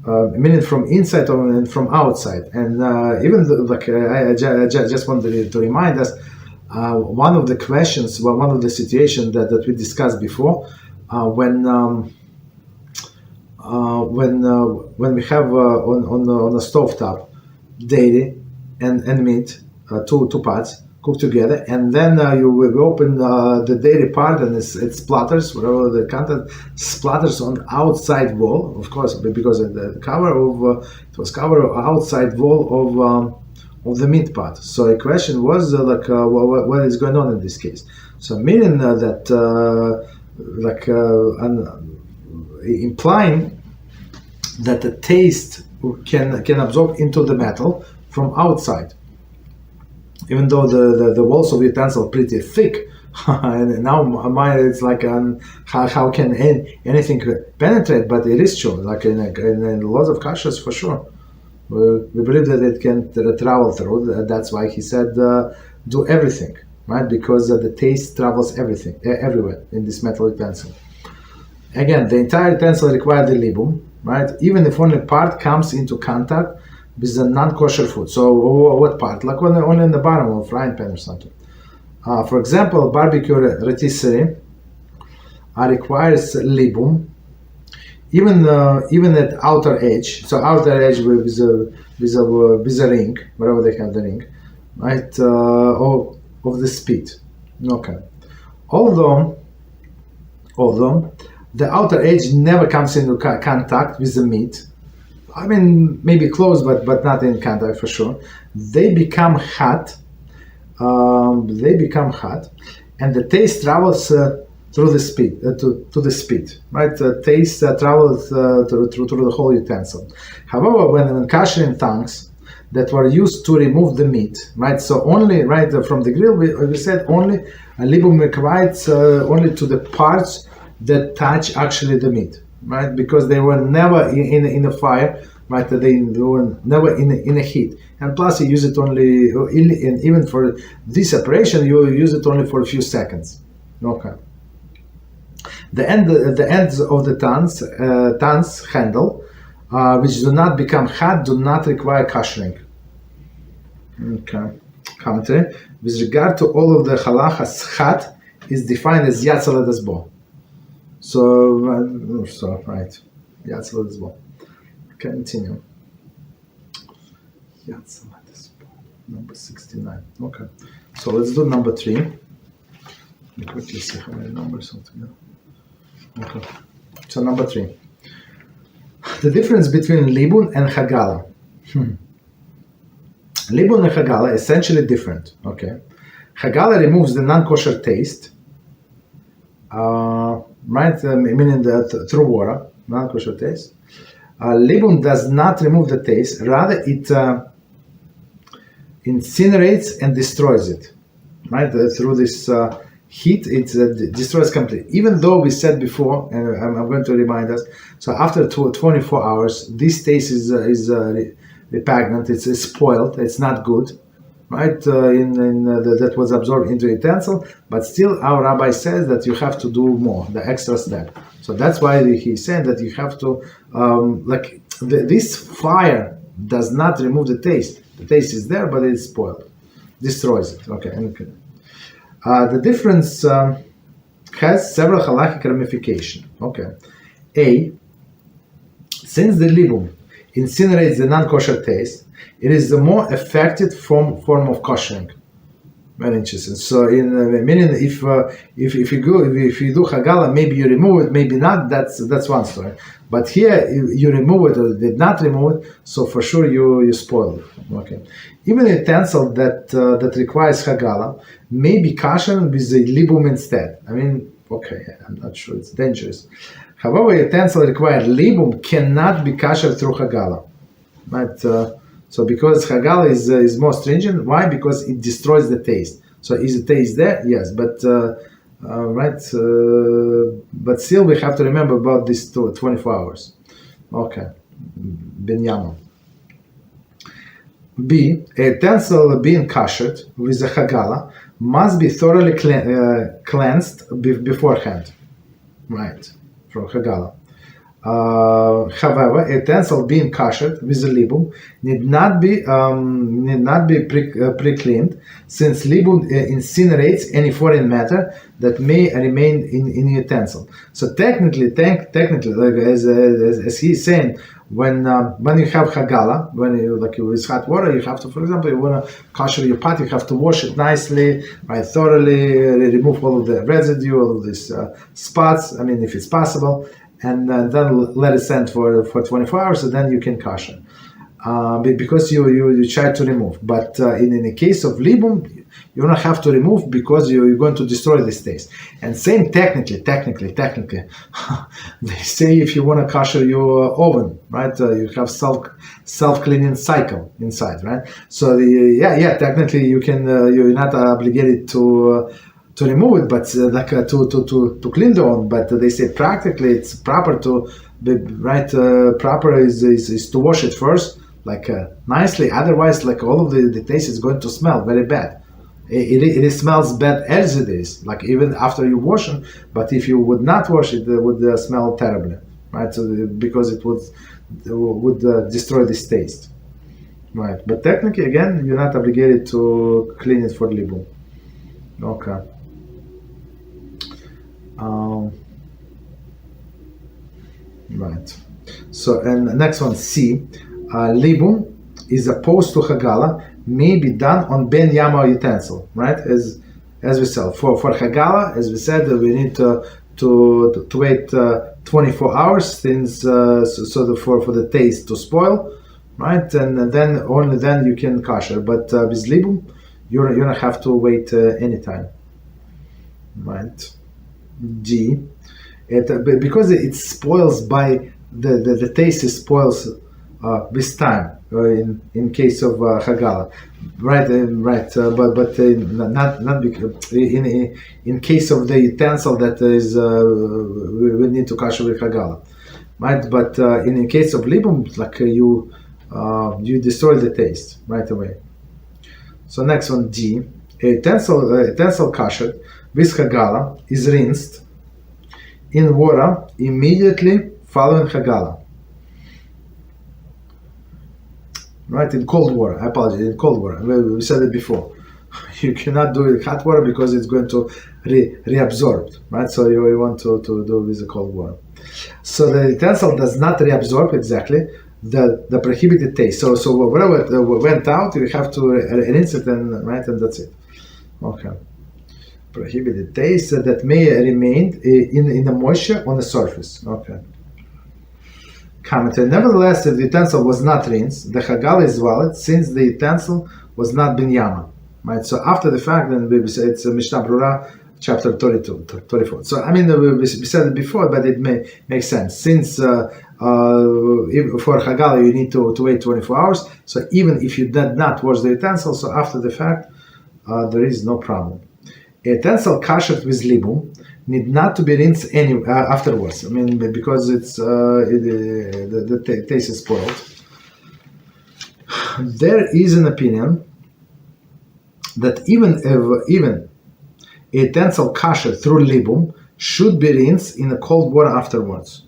meaning from inside or from outside. And even I just wanted to remind us, one of the questions, one of the situations that we discussed before, when we have on a stove top dairy and meat, two pots cooked together, and then you will open the dairy part, and it splatters, whatever the content splatters on outside wall, of course, because the cover of it was cover outside wall of the meat pot. So the question was what is going on in this case? So meaning that implying that the taste can absorb into the metal from outside, even though the walls of the utensil are pretty thick. And now mine, it's like how can anything penetrate? But it is true, like in lots of kashrus, for sure. We believe that it can travel through. That's why he said do everything, right? Because the taste travels everywhere in this metal utensil. Again, the entire utensil requires the libum, right? Even if only part comes into contact with the non-kosher food. So what part? Like only in the bottom of a frying pan or something. For example, barbecue rotisserie requires libum, even at outer edge. So outer edge with a ring, wherever they have the ring, right? Of the spit. Okay. Although the outer edge never comes into contact with the meat. I mean, maybe close, but not in contact for sure. They become hot. And the taste travels through the spit, to the spit, right? The taste travels through the whole utensil. However, when kashering tongues that were used to remove the meat, right? So only right from the grill, we said only libum requires only to the parts that touch actually the meat, right? Because they were never in a fire, right? They were never in a heat. And plus, you use it only, and even for this operation, you use it only for a few seconds. Okay. The ends of the tongues handle, which do not become hot, do not require kashering. Okay. Commentary. With regard to all of the halachas, chat is defined as yatzel edesbo. So right, yatzel edesbo. Continue. Yatzel edesbo. Number 69. Okay. So let's do number 3. Let me quickly see how many numbers altogether. Okay. So number 3. The difference between Libun and Hagalah. Libun and Hagalah are essentially different. Okay. Hagalah removes the non-kosher taste, right? Meaning that through water, non-kosher taste. Libun does not remove the taste, rather it incinerates and destroys it, right? Through this heat, it destroys completely. Even though we said before, and I'm going to remind us, so after 24 hours, this taste is repugnant, it's spoiled, it's not good, right? That was absorbed into utensil, but still our rabbi says that you have to do more, the extra step. So that's why he said that you have to, this fire does not remove the taste. The taste is there, but it's spoiled, destroys it. Okay. The difference has several halachic ramifications. Okay. A, since the libum incinerates the non-kosher taste, it is the more effective form of koshering. Very interesting. So, meaning if you do Hagalah, maybe you remove it, maybe not. That's one story. But here you remove it or did not remove it, so for sure you spoil it. Okay. Even a utensil that requires Hagalah may be kosher with the libum instead. I mean, okay, I'm not sure, it's dangerous. However, a utensil required libum cannot be kosher through Hagalah. Right? So because Hagalah is more stringent, why? Because it destroys the taste. So is the taste there? Yes, but right. But still, we have to remember about this 24 hours. Okay, Binyamin. B, a utensil being koshered with a Hagalah must be thoroughly cleansed beforehand. Right, from Hagalah. However, a utensil being kosher with a libum need not be pre-cleaned, since libum incinerates any foreign matter that may remain in utensil. So technically, like as he's saying, when you have Hagalah, when you with hot water, you have to, for example, you want to kosher your pot, you have to wash it nicely, right, thoroughly, remove all of the residue, all of these spots. I mean, if it's possible. And then let it stand for 24 hours, and then you can kosher. Because you try to remove. But in the case of libum, you don't have to remove because you're going to destroy this taste. And same technically, they say if you want to kosher your oven, right, you have self-cleaning cycle inside, right? So technically you can, you're not obligated to remove it, but to clean the oven. But they say practically it's proper to be right. Proper is to wash it first, nicely. Otherwise, all of the taste is going to smell very bad. It smells bad as it is, even after you wash it. But if you would not wash it, it would smell terribly, right? So, because it would destroy this taste, right? But technically, again, you're not obligated to clean it for libum. Okay. Right. So, and the next one, C. Libum is opposed to Hagalah, may be done on ben yama utensil, right? As we said, for Hagalah, as we said, we need to wait 24 hours since for the taste to spoil, right? And then only then you can kosher. But with libum, you don't have to wait any time, right? G. Because it spoils by the taste spoils with time in case of Hagalah, right? But not because in case of the utensil that is we need to kosher with Hagalah, right? But in case of libum, you destroy the taste right away. So next one, D. A utensil kosher with Hagalah is rinsed in water immediately following Hagalah. Right, in cold water. I apologize, in cold water. We said it before. You cannot do it in hot water because it's going to reabsorb, right? So you want to do with the cold water. So the utensil does not reabsorb exactly the prohibited taste. So whatever went out, you have to rinse it and that's it. Okay. Prohibited taste that may remain in the moisture on the surface. Okay. Comment. Nevertheless, if the utensil was not rinsed, the Hagalah is valid since the utensil was not ben yama. Right. So after the fact, then we say it's Mishnah Brura, chapter 34. So I mean, we said it before, but it may make sense since for Hagalah you need to wait 24 hours. So even if you did not wash the utensil, so after the fact, there is no problem. A utensil kashrut with libum need not to be rinsed afterwards. I mean, because it's the taste is spoiled. There is an opinion that even a utensil kasher through libum should be rinsed in the cold water afterwards.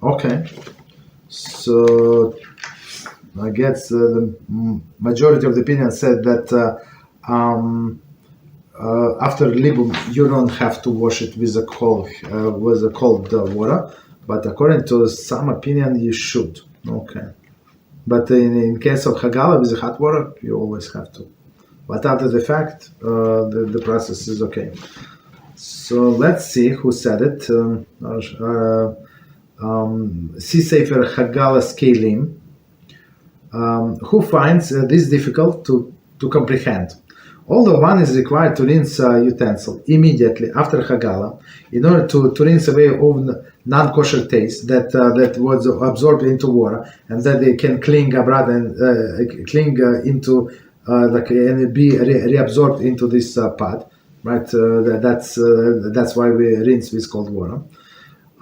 Okay, so I guess the majority of the opinion said that after libum you don't have to wash it with a cold water, but according to some opinion you should. Okay, but in case of Hagalah with the hot water you always have to. But after the fact, the process is okay. So let's see who said it. See Sefer Hagalah Scalim. Who finds this difficult to comprehend? Although one is required to rinse utensil immediately after Hagalah in order to rinse away all non-kosher taste that was absorbed into water and that they can cling into and be reabsorbed into this pot, right? That's why we rinse with cold water,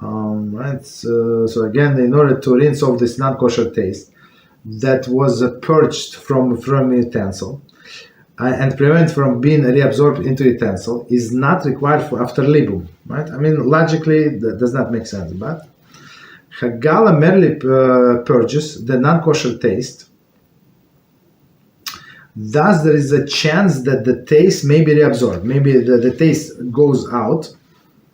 right? So again, in order to rinse off this non-kosher taste that was purged from utensil and prevent from being reabsorbed into utensil is not required for after libum, right? I mean, logically that does not make sense, but Hagalah merely purges the non-kosher taste. Thus, there is a chance that the taste may be reabsorbed. Maybe the taste goes out,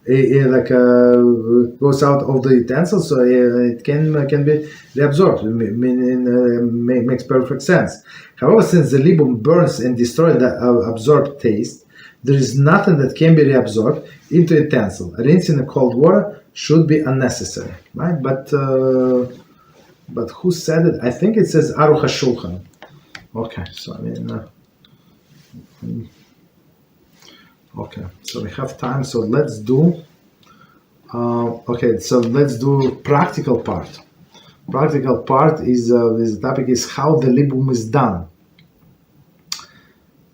goes out of the utensil, so it can be reabsorbed. Makes perfect sense. However, since the libum burns and destroys the absorbed taste, there is nothing that can be reabsorbed into utensil. Rinsing in cold water should be unnecessary, right? But who said it? I think it says Aruch HaShulchan. Okay, so okay, so we have time. So let's do. Okay, so let's do practical part. Practical part is this topic is how the libum is done.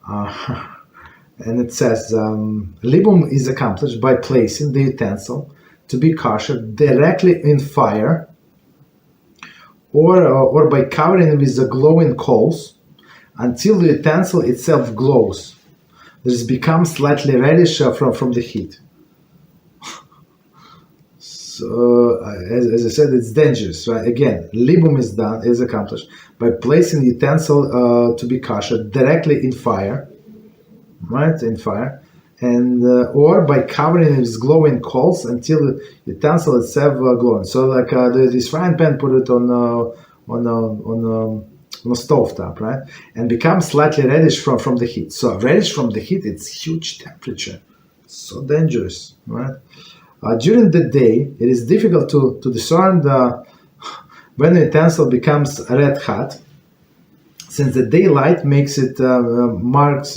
And it says libum is accomplished by placing the utensil to be kosher directly in fire, or by covering it with the glowing coals until the utensil itself glows. This becomes slightly reddish from the heat. So, as I said, it's dangerous, right? Again, libum is done, is accomplished by placing the utensil to be kosher directly in fire, right? In fire, and or by covering it with glowing coals until the utensil itself glowing. So, like this frying pan, put it on a stove top, right? And becomes slightly reddish from the heat. So reddish from the heat, it's huge temperature. So dangerous, right? During the day, it is difficult to discern when the utensil becomes red hot, since the daylight makes it masks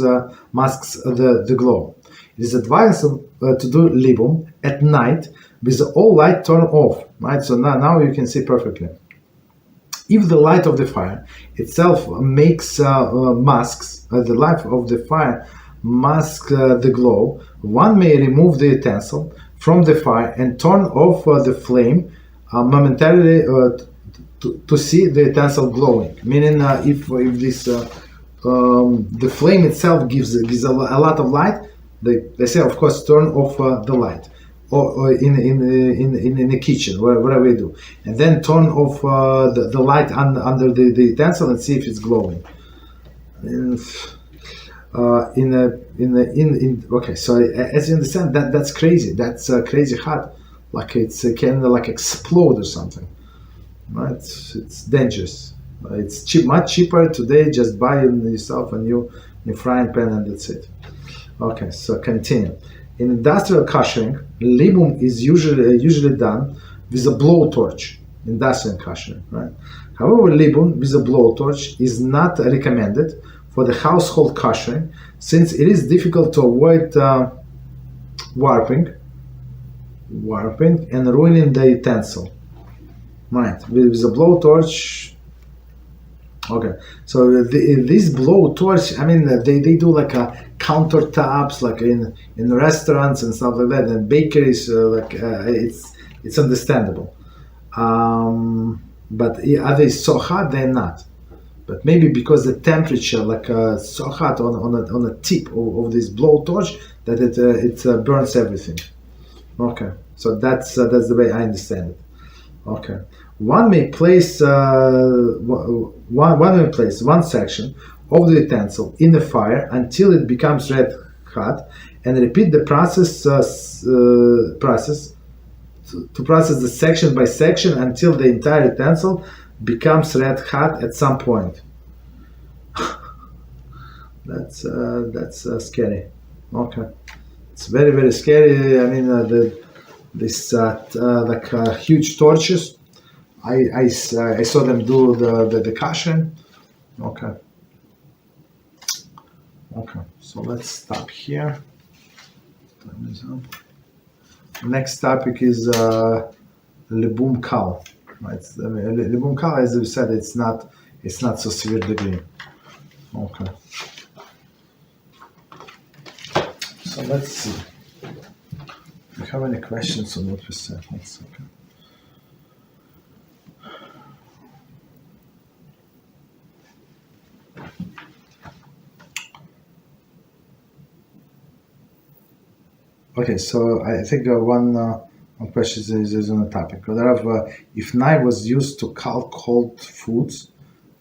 the glow. It is advisable to do libum at night with all light turned off, right? So now you can see perfectly. If the light of the fire itself makes masks, the light of the fire masks the glow, one may remove the utensil from the fire and turn off the flame momentarily to see the utensil glowing. Meaning, if this the flame itself gives a lot of light, they say, of course, turn off the light. Or in the kitchen, whatever we do, and then turn off the light under the utensil and see if it's glowing. Okay, so as you understand, that's crazy. That's crazy hot, like it can like explode or something. Right? It's dangerous. It's much cheaper today. Just buy yourself a new frying pan and that's it. Okay, so continue. In industrial kashering, libum is usually done with a blowtorch. Industrial kashering, right? However, libum with a blowtorch is not recommended for the household kashering, since it is difficult to avoid warping and ruining the utensil. Right, with a blowtorch. Okay, so this blowtorch, I mean, they do like a countertops, like in restaurants and stuff like that, and bakeries. It's understandable. But are they so hot? They're not. But maybe because the temperature, so hot on the tip of this blowtorch that it burns everything. Okay, so that's the way I understand it. Okay, one may place one section of the utensil in the fire until it becomes red hot, and repeat the process to process the section by section until the entire utensil becomes red hot at some point. That's scary. Okay, it's very, very scary. I mean, huge torches. I saw them do the Kashering. Okay. Okay, so let's stop here. Next topic is Libun Kal. Right? Libun Kal, as we said, it's not so severe degree. Okay. So let's see. Do you have any questions on what we said? One second. Okay, so I think one One question is on the topic. If knife was used to cut cold foods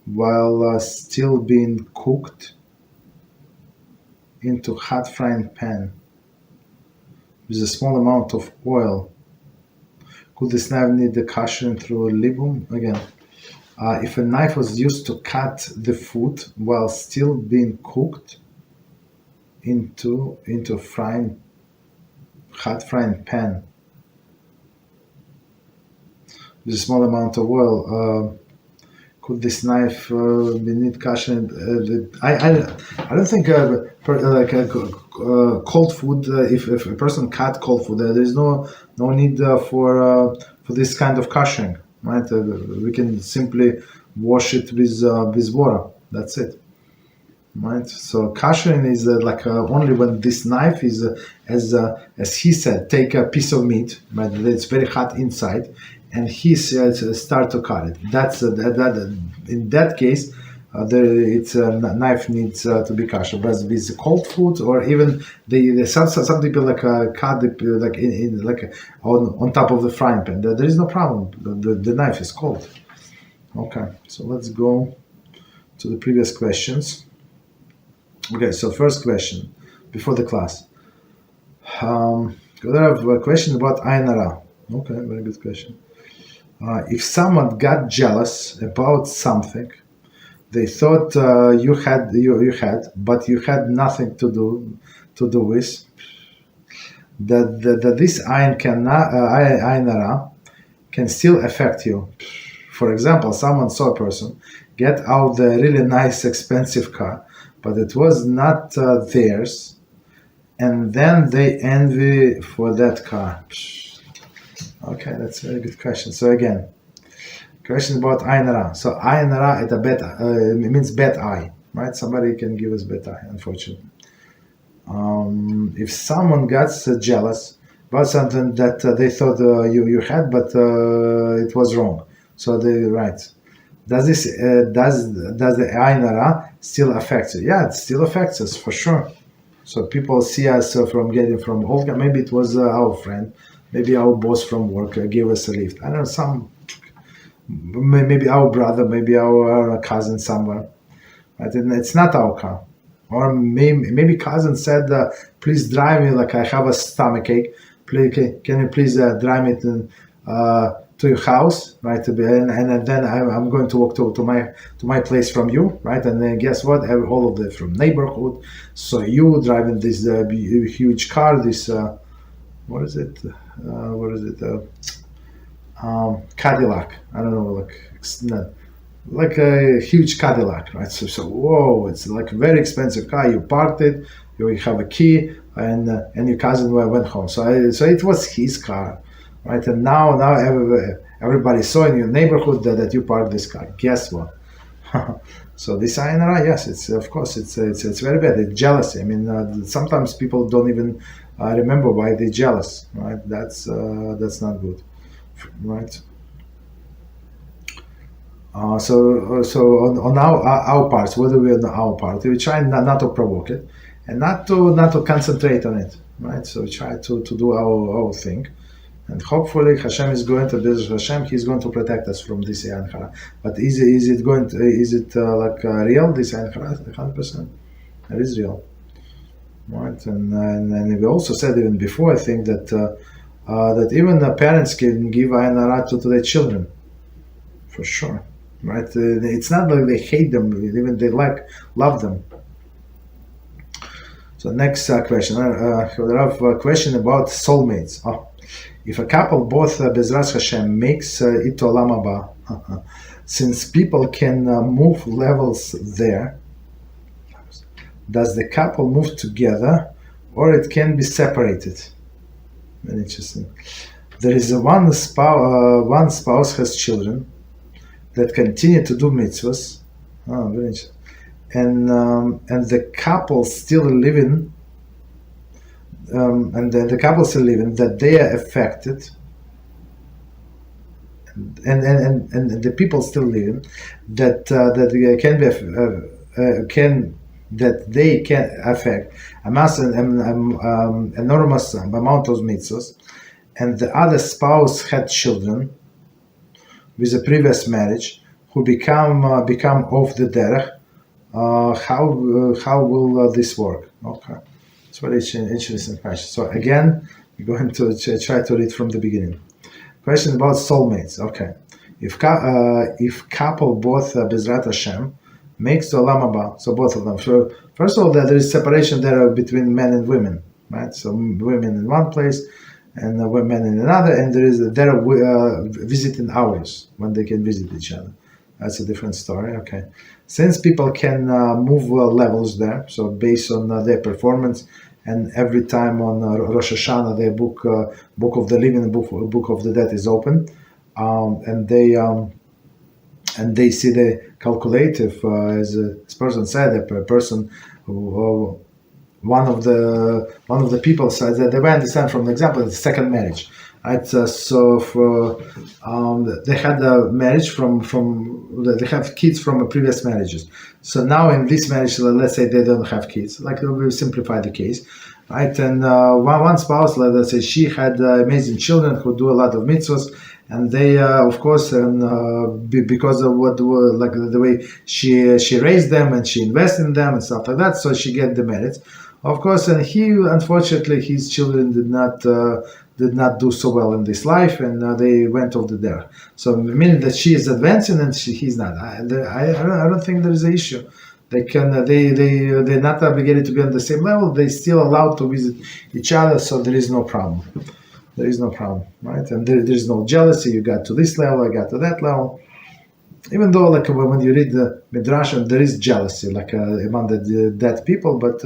while still being cooked into hot frying pan with a small amount of oil, could this knife need the kashering through a libun? Again, if a knife was used to cut the food while still being cooked into hot frying pan with a small amount of oil, could this knife be need kashering? I don't think cold food. If a person cut cold food, there is no need for this kind of kashering, right? We can simply wash it with water. That's it, right? So kashering is only when this knife is, as he said, take a piece of meat, right? It's very hot inside, and he start to cut it. That's that. In that case, knife needs to be kosher. But with cold food, or even some people cut on top of the frying pan, there is no problem. The knife is cold. Okay, so let's go to the previous questions. Okay, so first question before the class. I have a question about Ayin hara. Okay, very good question. If someone got jealous about something they thought you had, but you had nothing to do with, that this Ayin hara can still affect you. For example, someone saw a person get out the really nice, expensive car, but it was not theirs, and then they envy for that car. Okay, that's a very good question. So again, question about Ayin hara. So Ayin hara at a bad, it means bad eye, right? Somebody can give us bad eye, unfortunately. If someone gets jealous about something that they thought you had, but it was wrong, so they right. Does the Ayin hara still affect you? Yeah, it still affects us for sure. So people see us from Olga. Maybe it was our friend, maybe our boss from work gave us a lift. I don't know, maybe our brother, maybe our cousin somewhere. Right? And it's not our car. Or maybe cousin said, please drive me, like I have a stomach ache. Please, can you please drive me to your house, right? And then I'm going to walk to my place from you, right? And then guess what? All of them from neighborhood. So you driving this huge car, this what is it? Cadillac. I don't know, like a huge Cadillac, right? So whoa, it's like a very expensive car. You parked it, you have a key, and your cousin went home. So it was his car, right? And now everybody saw in your neighborhood that you parked this car. Guess what? So this Ayin hara, yes, it's of course it's very bad. It's jealousy. I mean, sometimes people don't even remember why they're jealous, right? That's not good, right? So on our parts, whether we're on our part, we try not to provoke it, and not to concentrate on it, right? So we try to do our thing, and hopefully HaShem is going to Beezrat HaShem. He's going to protect us from this Ayin hara. But is it real? This Ayin hara, 100%. It is real, right? And we also said even before, I think that even the parents can give Ayin hara to their children, for sure. Right? It's not like they hate them, even they love them. So next question. I have a question about soulmates. If a couple both Beezrat HaShem makes it to Olam Haba, since people can move levels there, does the couple move together, or it can be separated? Very interesting. There is one spouse has children that continue to do mitzvahs, very interesting. And the couple still living, that they are affected, and the people still living, that they can affect a massive, enormous amount of mitzvahs, and the other spouse had children with a previous marriage, who become off the derech, how will this work? Okay, it's very interesting question. So again, we're going to try to read from the beginning. Question about soulmates. Okay, if couple both Beezrat HaShem makes the olam haba, so both of them. So first of all, there is separation there between men and women, right? So women in one place and women in another, and there are visiting hours when they can visit each other. That's a different story. Okay, since people can move levels there, so based on their performance, and every time on Rosh Hashanah, their book of the living, book of the dead is open, and they see the calculative, as this person said, a person who. One of the people says that they understand from the example the second marriage, right? They had a marriage from they have kids from previous marriages. So now in this marriage, let's say they don't have kids. Like we simplify the case, right? And one spouse, let's say she had amazing children who do a lot of mitzvot, and they, of course, and because of like the way she raised them and she invested in them and stuff like that, so she get the merits. Of course, and unfortunately, his children did not do so well in this life, and they went off the derech. So meaning that she is advancing and he's not. I don't think there is an issue. They're not obligated to be on the same level. They still allowed to visit each other, so there is no problem. There is no problem, right? And there is no jealousy. You got to this level, I got to that level. Even though, like when you read the midrash, there is jealousy, like among the dead people, but.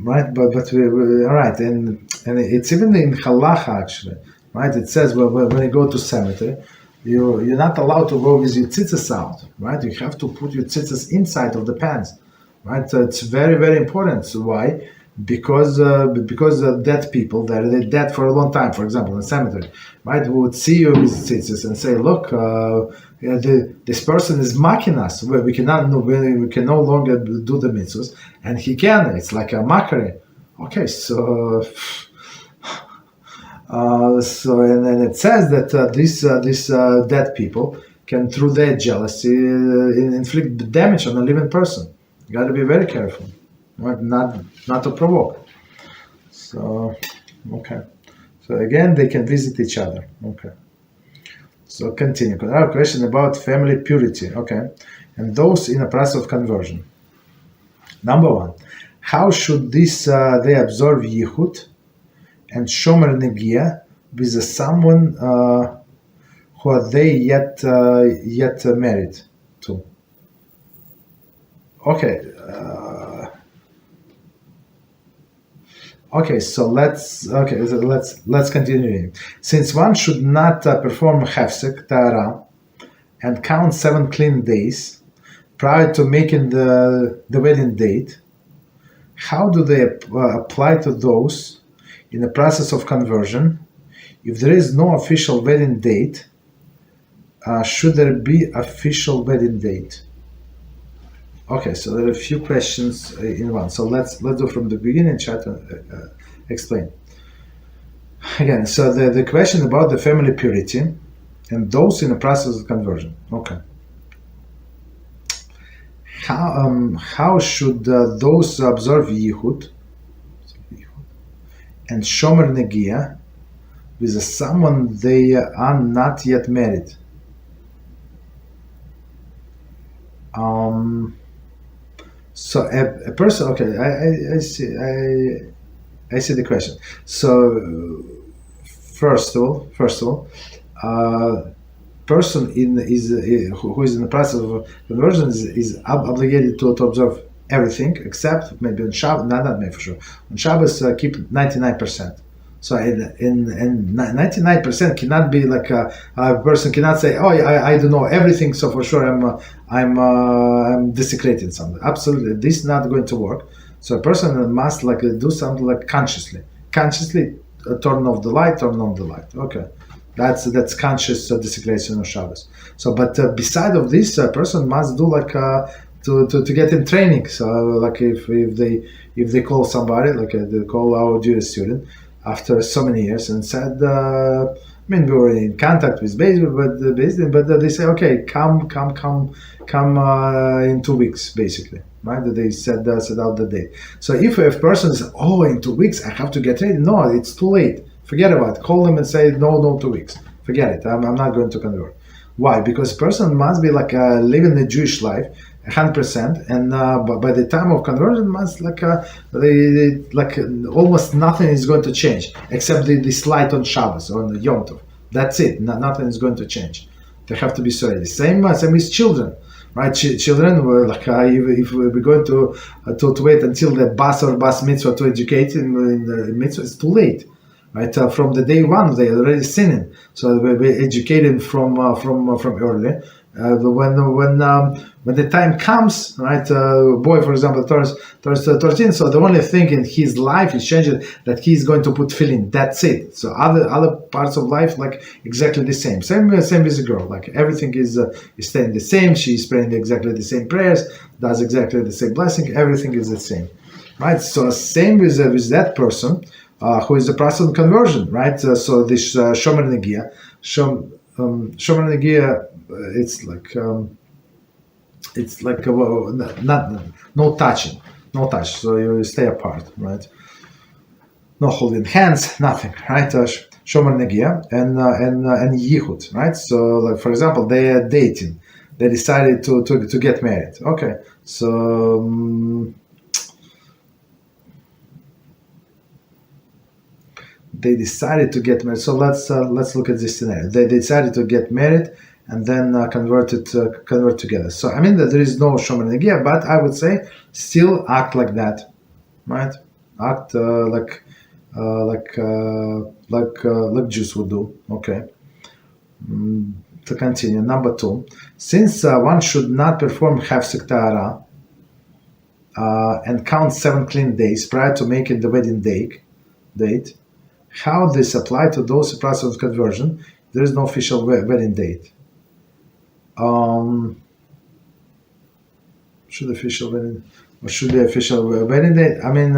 Right, but all right, and it's even in Halachah actually, right? It says when you go to cemetery, you're not allowed to go with your tzitzis out, right? You have to put your tzitzis inside of the pants, right? So it's very, very important. So why? Because dead people, they're dead for a long time. For example, in a cemetery, right? We would see you with tzitzis and say, look, this person is mocking us. We can no longer do the mitzvahs, and he can. It's like a mockery. Okay, so and then it says that these dead people can, through their jealousy, inflict damage on a living person. You got to be very careful. Not to provoke. So, okay. So again, they can visit each other. Okay. So continue. Another question about family purity. Okay. And those in a process of conversion. Number one, how should they observe Yichud and Shomer Negia with someone who are they yet married to? Okay. So let's continue. Since one should not perform hefsek tahara and count 7 clean days prior to making the wedding date, how do they apply to those in the process of conversion? If there is no official wedding date, should there be official wedding date? Okay, so there are a few questions in one. So let's do from the beginning and try to explain. Again, so the question about the family purity and those in the process of conversion. Okay. How should those observe Yichud and Shomer Negia with someone they are not yet married? So a person, okay, I see the question. So first of all, person who is in the process of conversion is obligated to observe everything except maybe on Shabbos, not maybe for sure. On Shabbos, keep 99%. So in 99% cannot be like a person cannot say, oh, I don't know everything, so for sure I'm desecrating something. Absolutely, this is not going to work. So a person must like do something like consciously turn off the light, turn on the light. Okay, that's conscious desecration of Shabbos. So, but beside of this, a person must do like to get in training. So like if they call somebody, like they call our Jewish student after so many years and said, we were in contact with Beezrat, but they say, okay, come in 2 weeks, basically, right? They set out the date. So if a person says, oh, in 2 weeks I have to get ready, no, it's too late. Forget about it. Call them and say, no, 2 weeks. Forget it. I'm not going to convert. Why? Because a person must be like living the Jewish life 100%, and by the time of conversion, must like almost nothing is going to change except the slight on Shabbos or on the Yom Tov. That's it. Nothing is going to change. They have to be so ready. Same with children, right? Children were like if we're going to wait until the bas or bas mitzvah to educate in the mitzvah, it's too late. Right, from the day one, they already sinning. So we educate them from early. When the time comes, right? Boy, for example, turns 13. So the only thing in his life is changing, that he's going to put tefillin. That's it. So other parts of life, like exactly the same. Same with a girl. Like everything is staying the same. She's praying exactly the same prayers, does exactly the same blessing. Everything is the same, right? So same with that person. Who is the process of conversion, right? So this shomer negia, shomer negia, it's like no touching, no touch. So you stay apart, right? No holding hands, nothing, right? Shomer negia and Yichud, right? So like for example, they are dating, they decided to get married. Okay, so. They decided to get married. So let's look at this scenario. They decided to get married and then convert together. So I mean that there is no shomer negia, but I would say still act like that, right? Act like Jews would do. Okay. To continue, number 2, since one should not perform hefsek tahara and count 7 clean days prior to making the wedding date. How this apply to those process of conversion? There is no official wedding date. Should be official wedding date? I mean,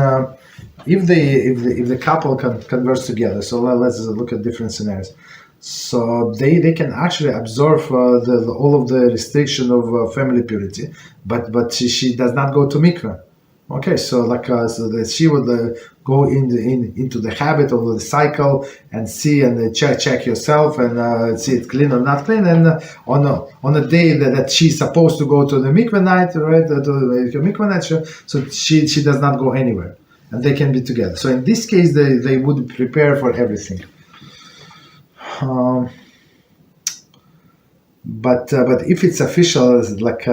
if the couple converts together. So let's look at different scenarios. So they can actually observe all of the restriction of family purity, but she does not go to mikveh. Okay, so like so that she would go into the habit of the cycle and see and check yourself and see it clean or not clean. And on a day that she's supposed to go to the mikveh night, right? To the mikveh night, so she does not go anywhere, and they can be together. So in this case, they would prepare for everything. But if it's official, like.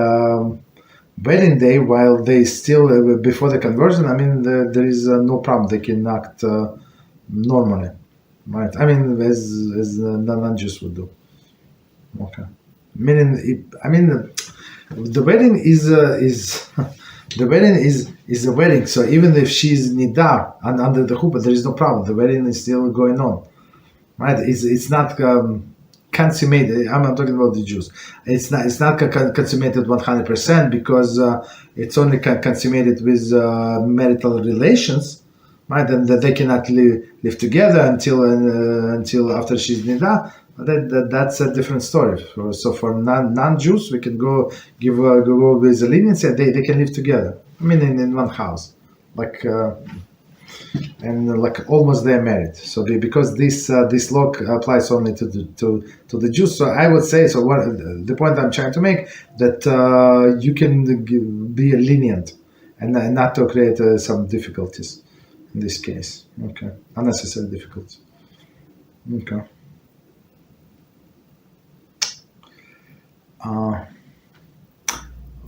Wedding day, while they still before the conversion, I mean there is no problem. They can act normally, right? I mean as non-Jews would do. Okay, the wedding is the wedding is a wedding. So even if she's nidar and under the chuppah, there is no problem. The wedding is still going on, right? It's not. Consummated. I'm talking about the Jews. It's not consummated 100% because it's only consummated with marital relations, right? And that they cannot live together until after she's nida. That's a different story. So for non-Jews, we can go with a leniency. They can live together. I mean, in one house, like. And like almost they're married. So because this law applies only to the Jews. So I would say, so what the point I'm trying to make, that you can be lenient and not to create some difficulties in this case. Okay, unnecessary difficulties. Okay.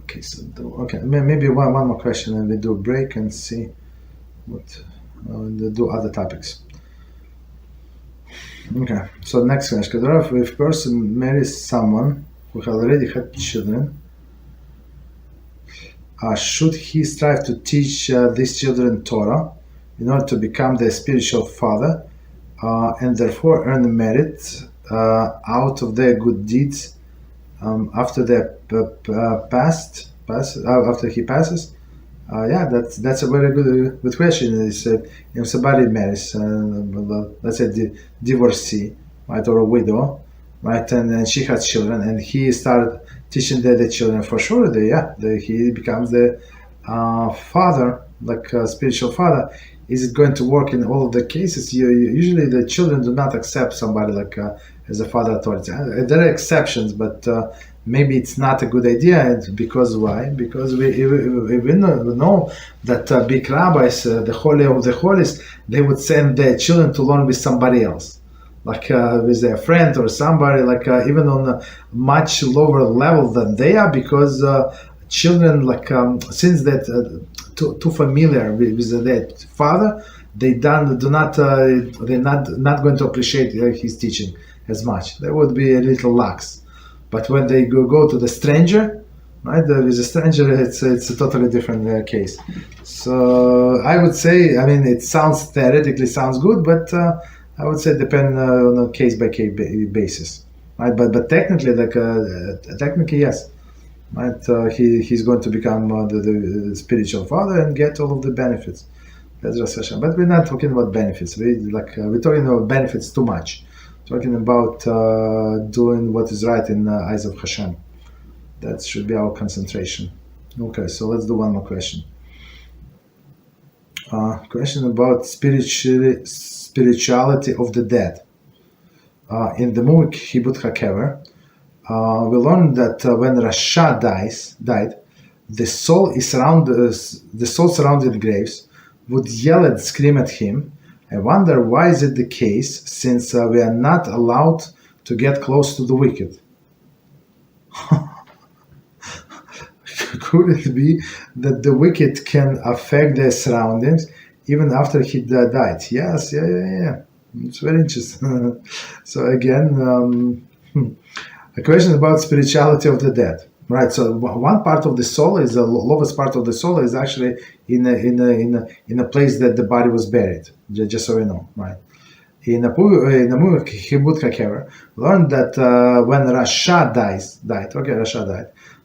Okay. So maybe one more question, and we do a break and see what. Do other topics. Okay, so next question. If a person marries someone who has already had children, should he strive to teach these children Torah in order to become their spiritual father and therefore earn the merit out of their good deeds after their past after he passes? Yeah, that's a very good question. Is if somebody marries, let's say divorcee, right, or a widow, right, and she has children, and he started teaching the children, for sure, he becomes the father, like a spiritual father. Is it going to work in all of the cases? Usually the children do not accept somebody like as a father authority. There are exceptions, but maybe it's not a good idea. Because why? Because we know that big rabbis, the holy of the holies, they would send their children to learn with somebody else, like with a friend or somebody, like even on a much lower level than they are, because children, like since that too familiar with their father, they're not going to appreciate his teaching as much. They would be a little lax. But when they go to the stranger, right, with a stranger, it's a totally different case. So I would say, I mean, it theoretically sounds good, but I would say depend on a case by case basis, right? But technically, technically, yes, right. He's going to become the spiritual father and get all of the benefits. That's Ras Hashem. But we're not talking about benefits. We're talking about benefits too much. Talking about doing what is right in the eyes of HaShem. That should be our concentration. Okay, so let's do one more question. Question about spirituality of the dead. In the movie Hibut HaKever, we learned that when Rasha died, the soul surrounded graves would yell and scream at him. I wonder, why is it the case, since we are not allowed to get close to the wicked? Could it be that the wicked can affect their surroundings even after he died? Yes, yeah. It's very interesting. So again, a question about spirituality of the dead. Right, so one part of the soul is the lowest part of the soul is actually in a place that the body was buried. Just so you know, right? In the movie Hibut HaKever, learned that when Rasha died,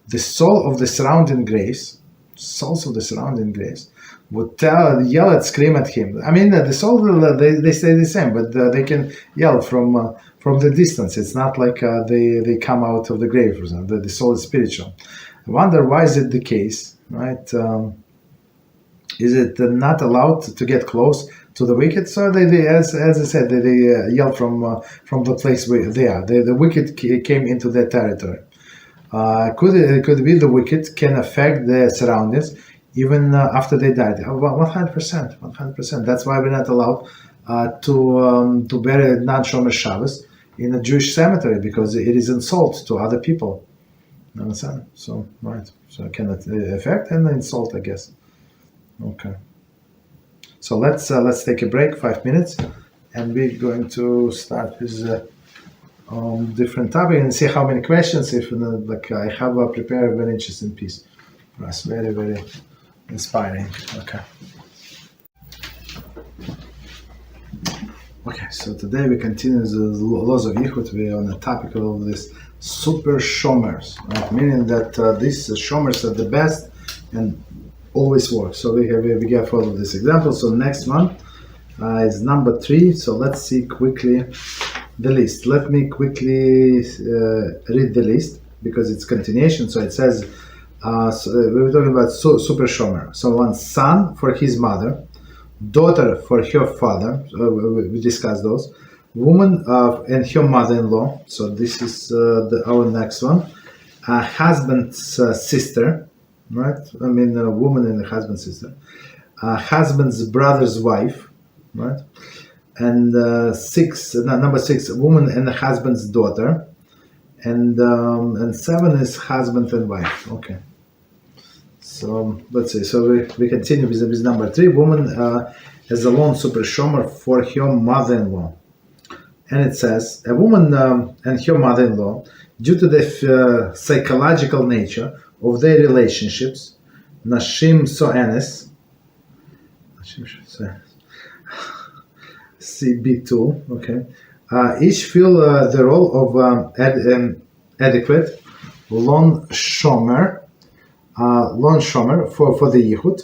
the souls of the surrounding graves would yell and scream at him. I mean, the soul they stay the same, but they can yell from the distance. It's not like they come out of the grave. For example, the soul is spiritual. I wonder, why is it the case, right? Is it not allowed to get close to the wicked? So they as I said, they yell from the place where they are. The wicked came into their territory. Could it be the wicked can affect their surroundings even after they died? 100%. That's why we're not allowed to bury non-shomer Shabbos in a Jewish cemetery, because it is insult to other people. You understand? So right. So it can affect and insult, I guess. Okay. So let's take a break, 5 minutes, and we're going to start with different topic and see how many questions. If I have prepared a very interesting piece for us, very, very inspiring. Okay, so today we continue the laws of Yichud. We are on the topic of this super shomers, right? Meaning that these shomers are the best and always work. So we get follow this example. So next one is number 3. So let's see quickly the list. Let me quickly read the list because it's continuation. So it says so we were talking about super shomer. So one, son for his mother, daughter for her father. We discussed those. Woman and her mother-in-law. So this is our next one. Husband's sister, right? I mean, a woman and a husband's sister. Husband's brother's wife, right? And number 6, woman and a husband's daughter. And 7 is husband and wife. Okay. So let's see. So we continue with number 3. Woman as a lone super shomer for her mother-in-law. And it says, a woman and her mother-in-law, due to the psychological nature of their relationships, Nashim So'enes, CB2, okay, each feel the role of adequate lone shomer lon shomer for the yichud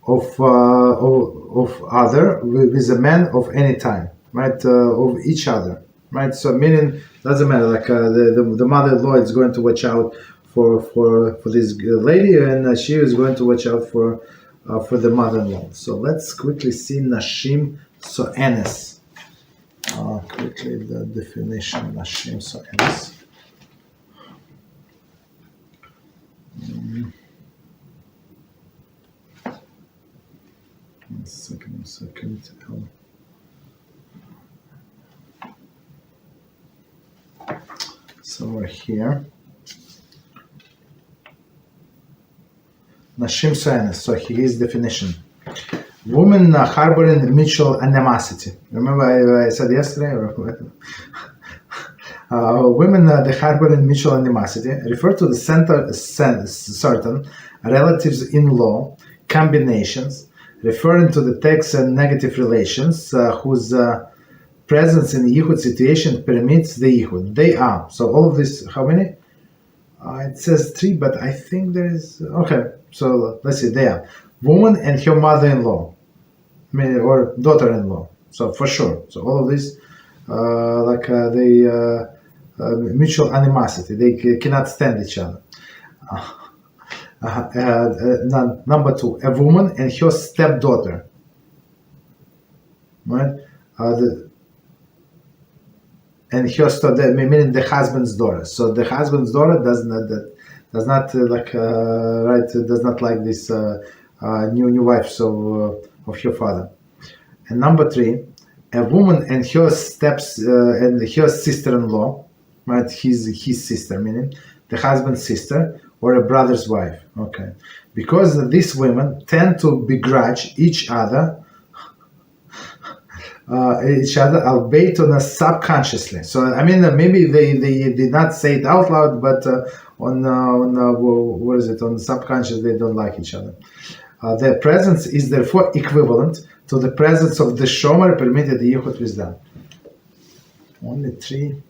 of other with a man of any time, right? Of each other, right? So meaning doesn't matter. Like the mother-in-law is going to watch out for this lady, and she is going to watch out for the mother-in-law. So let's quickly see nashim so'enes. Quickly the definition nashim so'enes. One second. Somewhere here. Nashim so'enes. So his definition. Women harboring mutual animosity. Remember I said yesterday? Women that harboring mutual animosity refer to the certain relatives-in-law combinations referring to the text and negative relations whose presence in the Yichud situation permits the Yichud. They are. So all of this, how many? It says 3, but I think there is... Okay, so let's see. They are. Woman and her mother-in-law. Or daughter-in-law. So for sure. So all of this, mutual animosity. They cannot stand each other. Number 2, a woman and her stepdaughter, right? Meaning the husband's daughter. So the husband's daughter does not like this new wife of your father. And number 3, a woman and her and her sister-in-law, right? His sister, meaning the husband's sister, or a brother's wife. Okay, because these women tend to begrudge each other, albeit on a subconsciously. So I mean, maybe they did not say it out loud, but on subconscious they don't like each other. Their presence is therefore equivalent to the presence of the shomer permitted the Yichud is done. Only 3.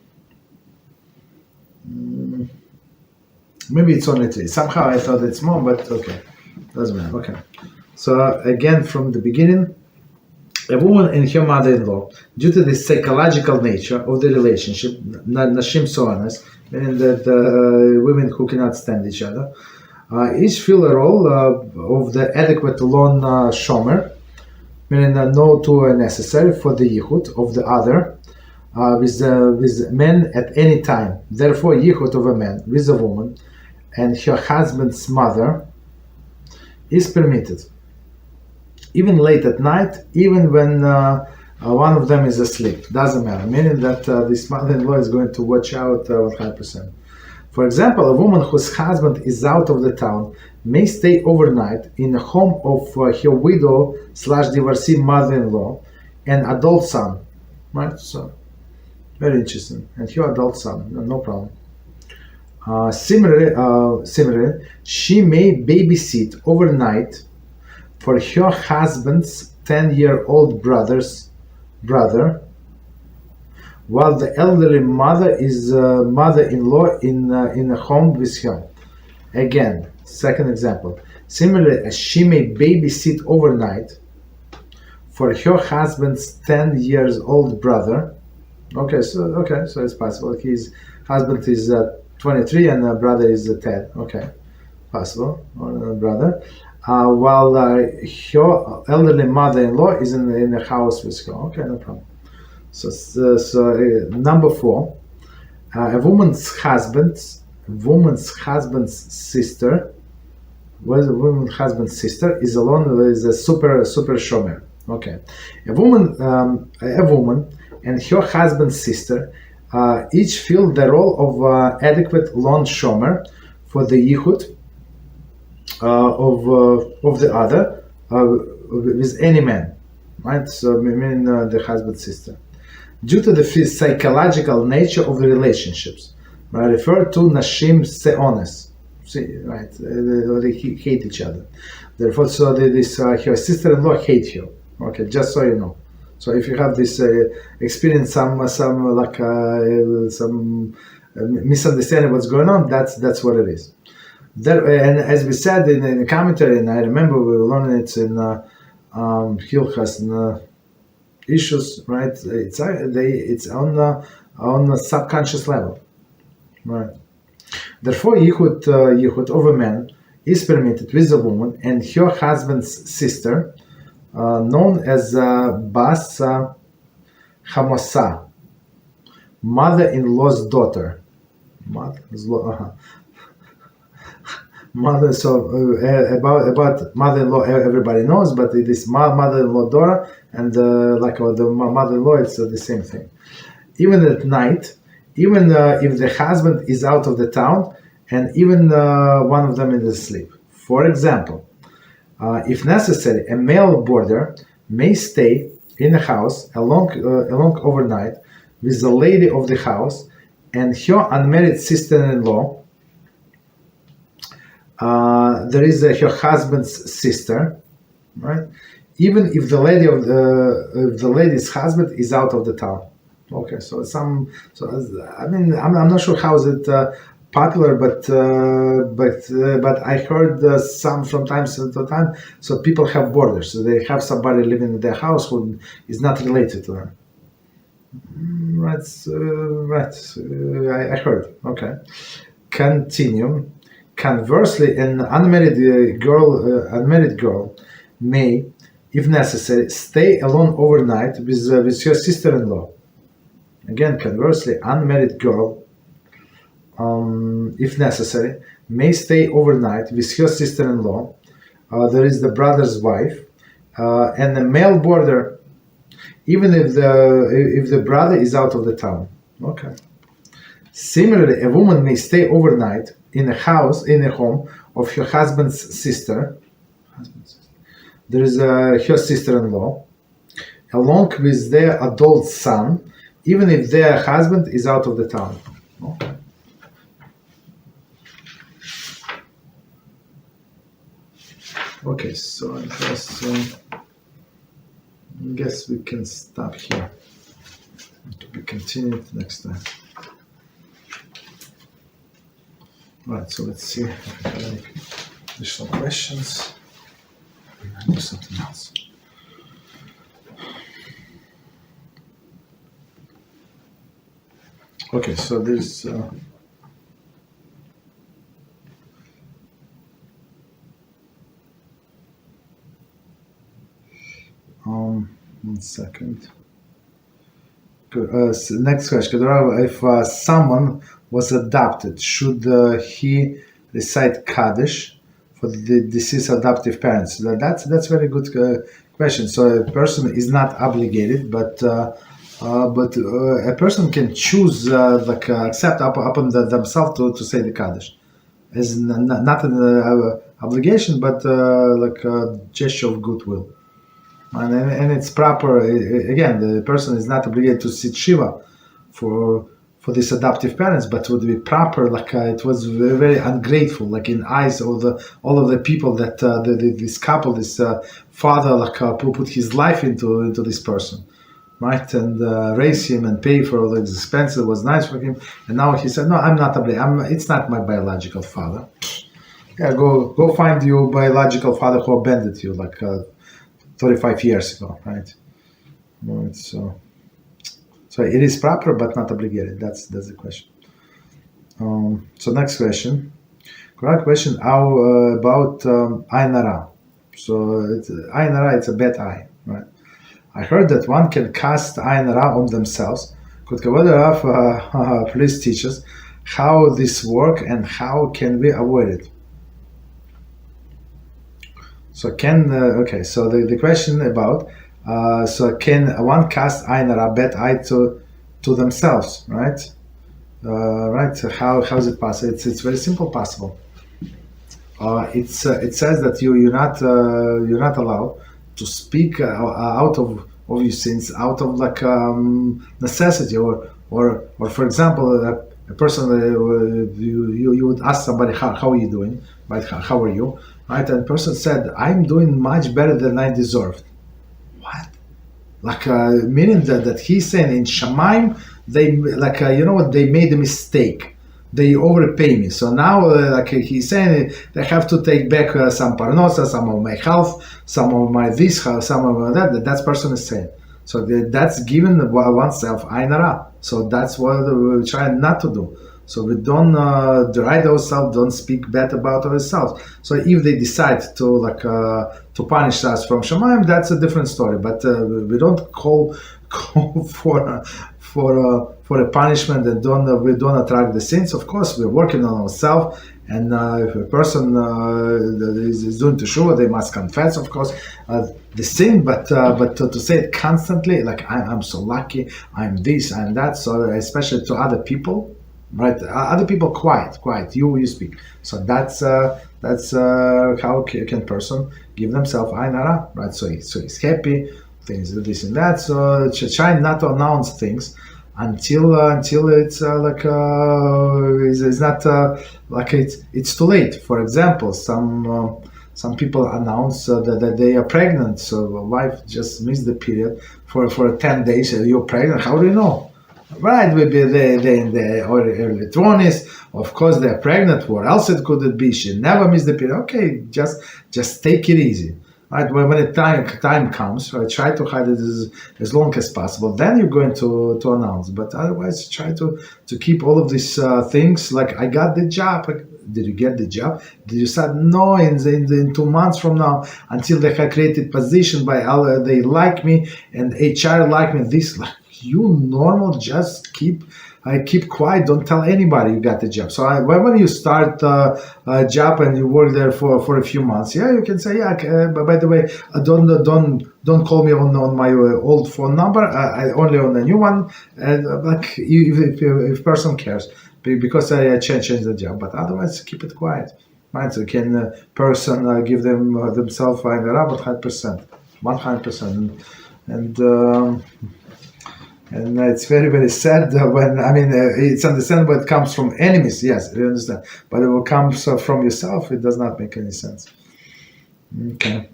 Maybe it's only 3. Somehow I thought it's more, but okay, doesn't matter. Okay, so again from the beginning, a woman and her mother-in-law, due to the psychological nature of the relationship, nashim so'enes, meaning that women who cannot stand each other, each fill a role of the adequate lon shomer, meaning no two are necessary for the yichud of the other with men at any time. Therefore, yichud of a man with a woman and her husband's mother is permitted, even late at night, even when one of them is asleep. Doesn't matter, meaning that this mother-in-law is going to watch out 100%. For example, a woman whose husband is out of the town may stay overnight in the home of her widow/divorcee mother-in-law and adult son. Right? So, very interesting. And her adult son, no problem. Similarly, she may babysit overnight for her husband's 10-year-old brother, while the elderly mother is mother-in-law in a home with her. Again, second example. Similarly, she may babysit overnight for her husband's 10-year-old brother. Okay, so it's possible. His husband is 23 and the brother is 10. Okay, possible. Or brother. While her elderly mother-in-law is in the house with her. Okay, no problem. So number 4, a woman's husband's sister. Well, a woman's husband's sister is alone with a super shomer. Okay, a woman and her husband's sister each fill the role of adequate lon shomer for the yichud of the other with any man, right? So meaning the husband's sister. Due to the psychological nature of the relationships, I refer to nashim so'enes. See, right? They hate each other. Therefore, so her sister-in-law hates her. Okay, just so you know. So if you have this experience, some misunderstanding what's going on, that's what it is. There, and as we said in the commentary, and I remember we were learning it in Hilchas and issues, right? It's on a subconscious level, right? Therefore, Yichud of a man is permitted with a woman and her husband's sister, known as Bas Hamosa, mother-in-law's daughter. Mother, so about mother-in-law, everybody knows, but it is mother-in-law daughter, and the mother-in-law, it's the same thing. Even at night, even if the husband is out of the town, and even one of them is asleep. For example, if necessary, a male boarder may stay in the house along overnight with the lady of the house and her unmarried sister-in-law. There is her husband's sister, right? Even if the lady's husband is out of the town. Okay, I'm not sure how is it popular, but I heard some from time to time. So people have borders. So they have somebody living in their house who is not related to them. Right. I heard. Okay. Continue. Conversely, an unmarried girl may, if necessary, stay alone overnight with her sister-in-law. Again, conversely, unmarried girl, if necessary, may stay overnight with her sister-in-law. There is the brother's wife, and the male boarder, even if the brother is out of the town. Okay. Similarly, a woman may stay overnight in a home of her husband's sister. There is her sister-in-law, along with their adult son, even if their husband is out of the town. Okay. Okay, so I guess we can stop here. To be continued next time. Right, so let's see if I have any additional questions. I'll do something else. Okay, so there's 1 second. Next question. If someone was adopted, should he recite kaddish for the deceased adoptive parents? That's a very good question. So a person is not obligated, but a person can choose, accept upon themselves to say the kaddish. It's not an obligation, but like a gesture of goodwill. And it's proper. Again, the person is not obligated to sit shiva for these adoptive parents, but would be proper. It was very, very ungrateful, in eyes of all of the people that this couple, this father, put his life into this person, right, and raise him and pay for all the expenses. It was nice for him, and now he said, "No, I'm not obligated. It's not my biological father." Yeah, go find your biological father who abandoned you 35 years ago, right? So it is proper but not obligated. That's the question. So next question. Correct question. How about Ayin hara? So Ayin hara, it's a bad eye, right? I heard that one can cast Ayin hara on themselves. Could Kavod please teach us how this works and how can we avoid it? So so the question about so can one cast Ayin hara, bad eye, to themselves, right? Right? How is it possible? It's very simple possible. It says that you're not allowed to speak out of your sins, out of necessity, or for example, a person you would ask somebody how are you doing, right? How are you? Right, and the person said, "I'm doing much better than I deserved." What? Meaning that he's saying in Shemaim, they they made a mistake. they overpay me. So now, like he's saying, they have to take back some parnosa, some of my health, some of my this, some of that. That person is saying. So that's given oneself Ayin hara. So that's what we try not to do. So we don't deride ourselves, don't speak bad about ourselves. So if they decide to punish us from Shemayim, that's a different story. But we don't call for a punishment, and we don't attract the sins. Of course, we're working on ourselves, and if a person is doing teshuva, they must confess, of course, the sin. But to say it constantly, like I'm so lucky, I'm this, I'm that. So especially to other people. Right, other people quiet. You speak. So that's how can person give themselves Ayin hara, right? So he's happy, things this and that. So try not to announce things until it's it's not like it's too late. For example, some people announce that they are pregnant. So a wife just missed the period for 10 days. You're pregnant. How do you know? Right, maybe they in the early 20s. Of course, they're pregnant. What else it could be? She never missed the period. Okay, just take it easy. Right, when the time comes, right, try to hide it as long as possible. Then you're going to announce. But otherwise, try to keep all of these things. Like, I got the job. Did you get the job? Did you say no in 2 months from now, until they have created position by they like me and HR like me? This like. You normal, just keep quiet. Don't tell anybody you got the job. So when you start a job and you work there for a few months, you can say, but by the way, don't call me on my old phone number. I only on the new one. Like if person cares, because I change the job. But otherwise, keep it quiet. Right? So can person give themselves Ayin hara, but 100%, and it's very, very sad when, it's understandable it comes from enemies, yes, I understand. But if it comes from yourself, it does not make any sense. Okay.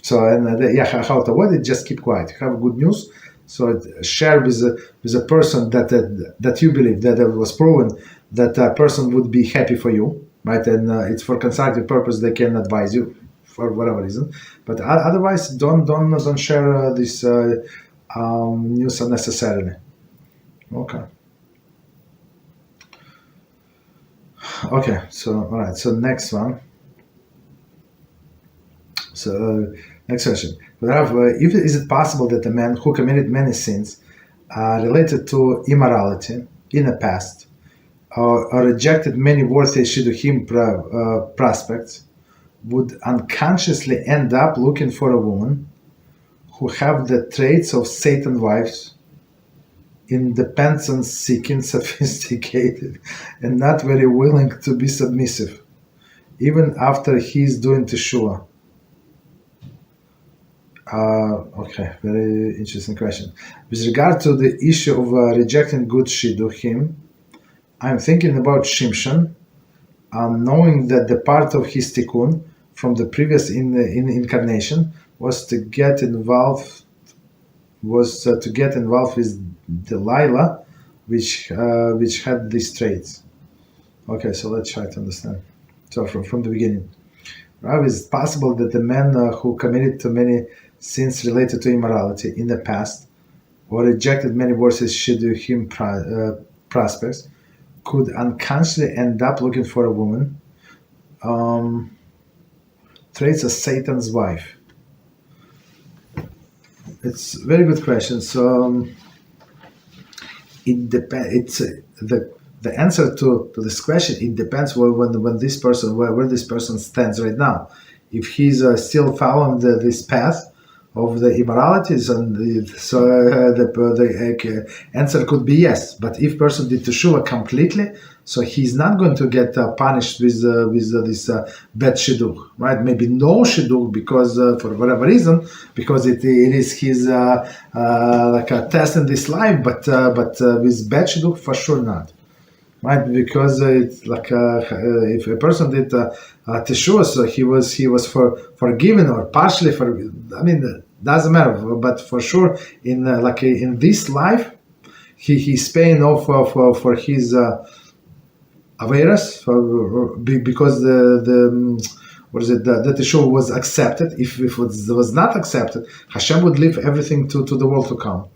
So, how to avoid it, just keep quiet. You have good news, so share with a person that you believe, that it was proven that a person would be happy for you, right? And it's for constructive purpose, they can advise you for whatever reason. But otherwise, don't share this news unnecessarily. Okay, so all right, so next one. So next question. Is it possible that a man who committed many sins related to immorality in the past, or rejected many worthy shidduchim prospects, would unconsciously end up looking for a woman who have the traits of Satan wives, independence seeking, sophisticated, and not very willing to be submissive, even after he's doing teshuva? Very interesting question. With regard to the issue of rejecting good shidduchim, I'm thinking about Shimshon, knowing that the part of his tikkun from the previous incarnation was to get involved with Delilah, which had these traits. Okay, so let's try to understand. So from the beginning, Rav, is it possible that the man who committed too many sins related to immorality in the past, or rejected many worthy shidduchim prospects, could unconsciously end up looking for a woman traits of Satan's wife? It's a very good question. So it depends. The answer to this question, it depends when this person, where this person stands right now. If he's still following this path of the immoralities, and the answer could be yes. But if person did teshuva completely, so he's not going to get punished with this bad shidduch, right? Maybe no shidduch because for whatever reason, because it is his like a test in this life, but with bad shidduch for sure not. Right, because it's like if a person did teshuva, so he was forgiven or partially forgiven. Doesn't matter, but for sure in this life, he's paying off for his Averas, because that the show was accepted. If it was not accepted, Hashem would leave everything to the world to come.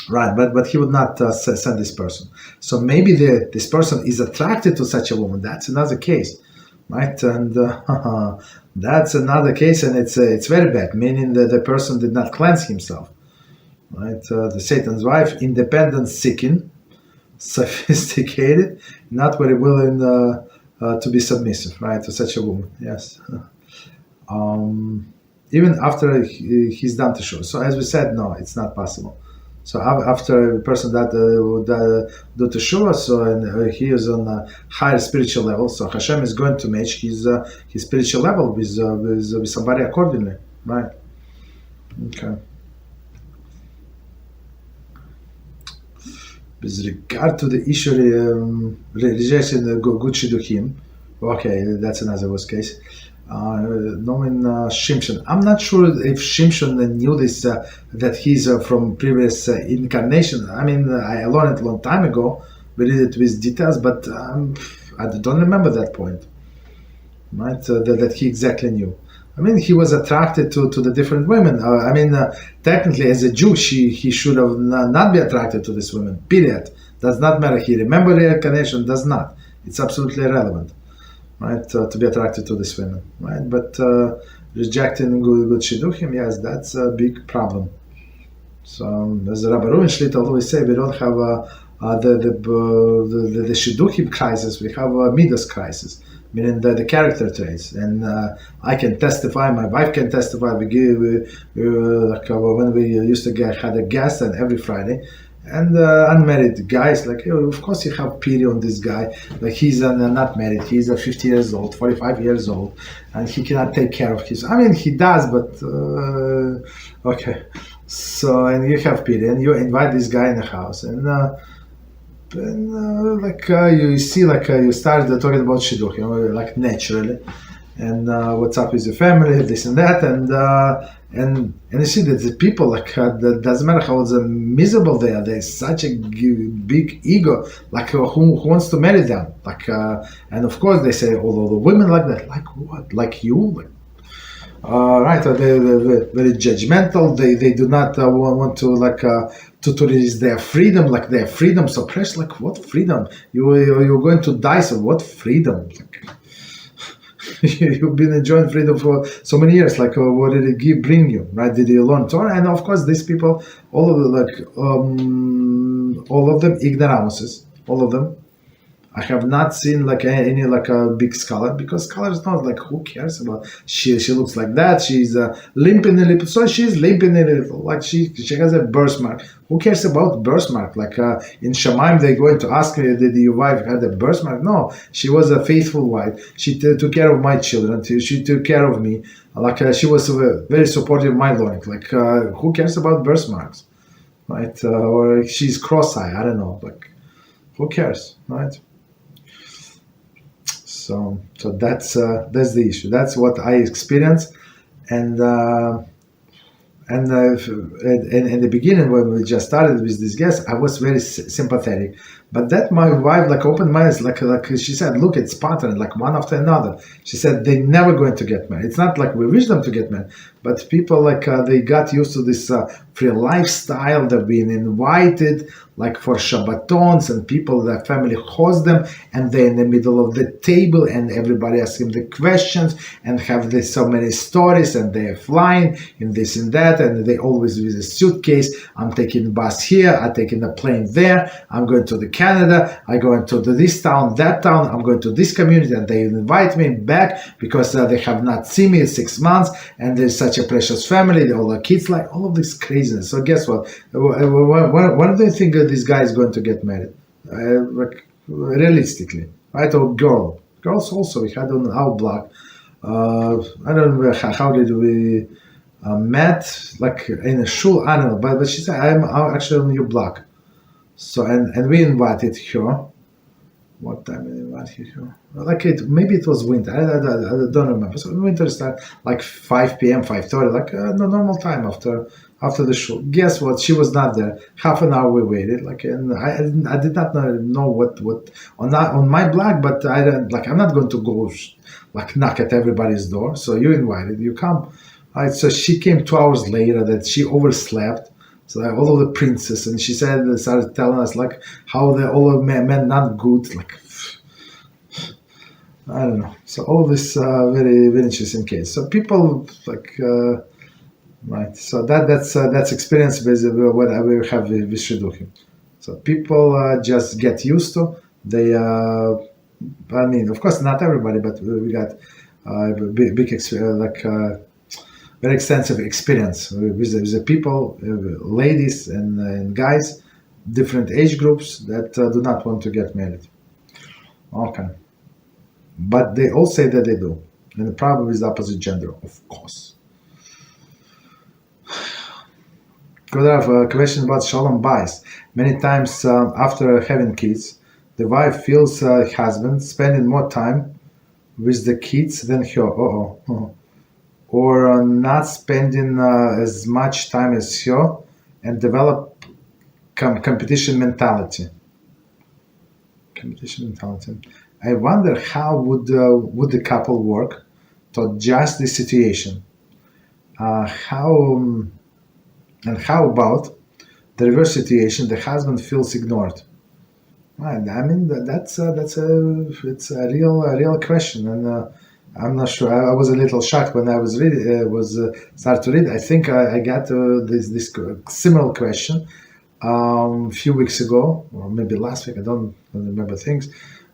Right, but he would not send this person. So maybe this person is attracted to such a woman. That's another case, right? And that's another case, and it's very bad. Meaning that the person did not cleanse himself, right? The Satan's wife, independent, seeking, sophisticated, not very willing to be submissive, right, to such a woman. Yes. Even after he's done the show. So as we said, no, it's not possible. So after a person that would do teshuva, so and he is on a higher spiritual level, so Hashem is going to match his spiritual level with somebody accordingly, right? Okay. With regard to the issue rejection good shidduchim, okay, that's another worst case. Knowing Shimshon, I'm not sure if Shimshon knew this that he's from previous incarnation. I mean, I learned it a long time ago. We read it with details, but I don't remember that point. Right, that he exactly knew. I mean, he was attracted to the different women. Technically, as a Jew, he should have not be attracted to this women. Period. Does not matter. He remember reincarnation. Does not. It's absolutely irrelevant. Right, to be attracted to this women, right? But rejecting good shidduchim, yes, that's a big problem. So as the Rabbi Reuven Shlita always say, we don't have the shidduchim crisis. We have a middos crisis, meaning the character traits. And I can testify, my wife can testify. We when we used to had a guest, and every Friday. And unmarried guys, like, of course you have pity on this guy. Like, he's not married, he's 50 years old, 45 years old, and he cannot take care of his, I mean, he does, but, okay. So, and you have pity, and you invite this guy in the house, and you see, you start talking about shidduch, like naturally, and what's up with your family, this and that, and you see that the people, that doesn't matter how miserable they are, there's such a big ego, who wants to marry them, and of course they say, although the women like that, like what, like you, right? They're very judgmental. They do not want to release their freedom, their freedom so precious. Like, what freedom? You're going to die, so what freedom? You've been enjoying freedom for so many years. What did it bring you? Right? Did you learn Torah? And of course, these people, all of them ignoramuses, all of them. I have not seen any a big scholar, because scholars know who cares about she looks like that, she's limping a little, so she's limping a little, she has a birthmark. Who cares about birthmark? In Shemaim they're going to ask me, did your wife had a birthmark? No, she was a faithful wife. She took care of my children. She took care of me. She was very supportive of my learning. Who cares about birthmarks, right? Or she's cross-eyed. I don't know. Who cares, right? So that's the issue. That's what I experienced, and in the beginning when we just started with this guest, I was very sympathetic. But that my wife opened my eyes, she said, look, it's pattern, one after another. She said they're never going to get married. It's not we wish them to get married, but people they got used to this free lifestyle. They've been invited for Shabbatons, and their family host them, and they're in the middle of the table, and everybody asks them the questions, and have so many stories, and they're flying in this and that, and they always with a suitcase. I'm taking the bus here, I'm taking the plane there, I'm going to the Canada, I go into this town, that town, I'm going to this community, and they invite me back because they have not seen me in 6 months, and there's such a precious family, all the kids, all of this craziness. So guess what? When do you think this guy is going to get married? Realistically, right? Or girls also, we had on our block. I don't know how did we met, in a shul, I don't know, but she said, I'm actually on your block. So, and we invited her, What time in what like maybe it was winter. I don't remember. So winter started like 5 p.m., 5:30, like the normal time after the show. Guess what? She was not there. Half an hour we waited. Like, and I did not know what on my blog, but I don't like. I'm not going to go like knock at everybody's door. So you invited, you come. Right, so she came 2 hours later. That she overslept. So like, all of the princess, and she started telling us like how all of men not good. Like I don't know. So all this very very interesting case. So people like right. So that's experience with what I will have with shidduchim. So people just get used to. They I mean, of course, not everybody, but we got big very extensive experience with the people, ladies and guys, different age groups that do not want to get married. Okay. But they all say that they do. And the problem is the opposite gender, of course. Could I have a question about shalom bias? Many times after having kids, the wife feels her husband spending more time with the kids than her. Or not spending as much time as her, and develop competition mentality. I wonder how would the couple work to adjust the situation. How about the reverse situation? The husband feels ignored. Right. I mean it's a real question, and I'm not sure. I was a little shocked when I was start to read. I think I got this similar question a few weeks ago, or maybe last week. I don't remember things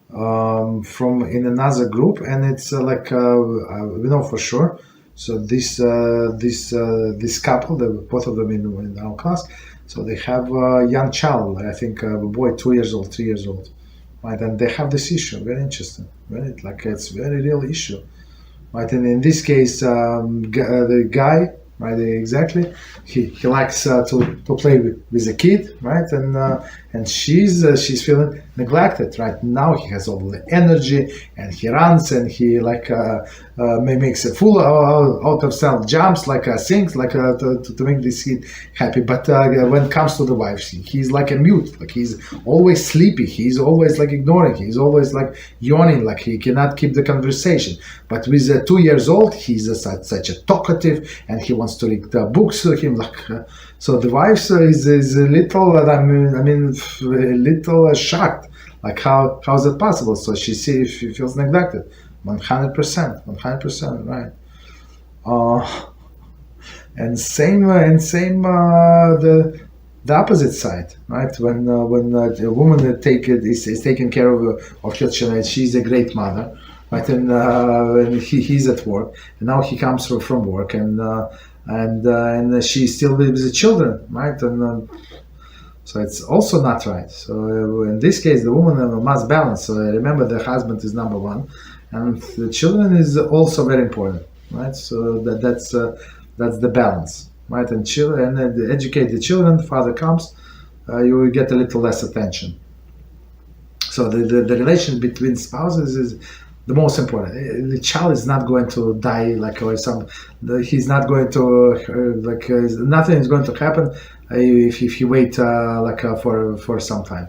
from in another group, and it's we know for sure. So this couple, both of them in our class, so they have a young child. I think a boy, 2 years old, 3 years old. Right, and they have this issue. Very interesting. Very it's very real issue. Right, and in this case, the guy, right, exactly, he likes to play with the kid, right, and she's feeling neglected. Right now, he has all the energy, and he runs, and he makes a fool out of self, jumps, sings, to make this kid happy. But when it comes to the wife, he's like a mute, like he's always sleepy, he's always ignoring, he's always yawning, like he cannot keep the conversation. But with 2 years old, he's such a talkative, and he wants to read books to him. So the wife is a little, a little shocked. Like how is it possible? So she feels neglected. 100%, right? And same the opposite side, right? When a woman is taking care of her children, she's a great mother, right? And he's at work, and now he comes from work, and she's still with the children, right? And so it's also not right. So in this case, the woman must balance. So remember, the husband is number one, and the children is also very important, right? So that's the balance, right? And educate the children. The father comes, you will get a little less attention. So the relation between spouses is the most important. The child is not going to die he's not going to nothing is going to happen if you wait for some time.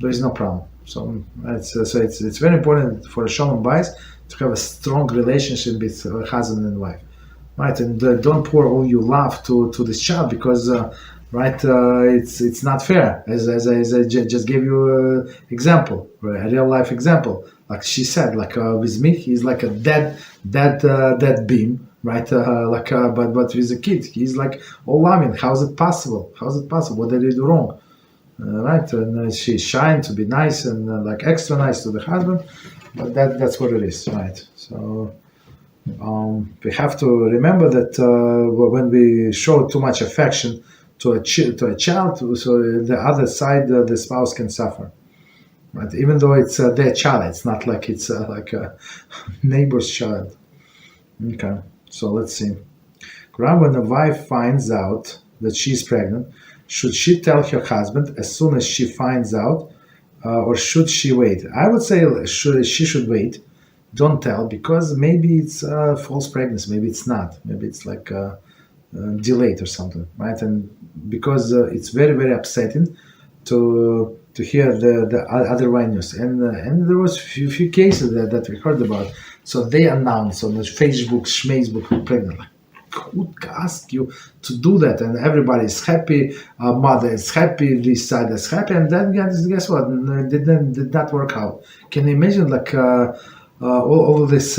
There is no problem. So it's very important for a shalom bayis to have a strong relationship with husband and wife, right? And don't pour all your love to this child, because it's not fair. As I just gave you an example, a real life example. Like she said, with me, he's like a dead beam, right? But with the kid, he's all loving. How is it possible? What did he do wrong? Right? And she's trying to be nice and extra nice to the husband, but that's what it is, right? So we have to remember that when we show too much affection to a child, so the other side, the spouse can suffer. Right? Even though it's their child, it's not like it's like a neighbor's child. Okay, so let's see. When a wife finds out that she's pregnant, should she tell her husband as soon as she finds out, or should she wait? I would say she should wait. Don't tell, because maybe it's false pregnancy, maybe it's not, maybe it's like delayed or something, right? And because it's very, very upsetting to hear the other news, and there was few cases that we heard about. So they announced on the Facebook, pregnant. Like, who would ask you to do that? And everybody is happy, mother is happy, this side is happy, and then guess what? Did not work out. Can you imagine, like all of this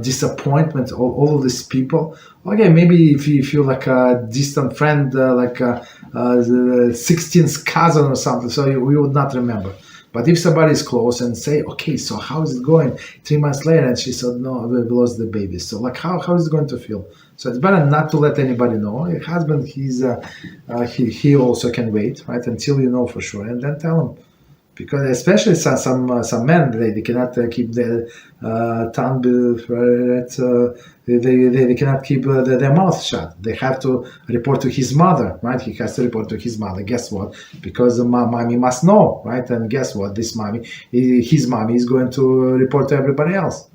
disappointment, all of these people? Okay, maybe if you feel like a distant friend, like a 16th cousin or something, so we would not remember. But if somebody is close and say, okay, so how is it going? 3 months later, and she said, no, we lost the baby. So like, how is it going to feel? So it's better not to let anybody know. Your husband, he also can wait, right, until you know for sure, and then tell him. Because especially some men, they cannot keep their tongue, they cannot keep their mouth shut. They have to report to his mother, right? He has to report to his mother. Guess what? Because mommy must know, right? And guess what? His mommy is going to report to everybody else.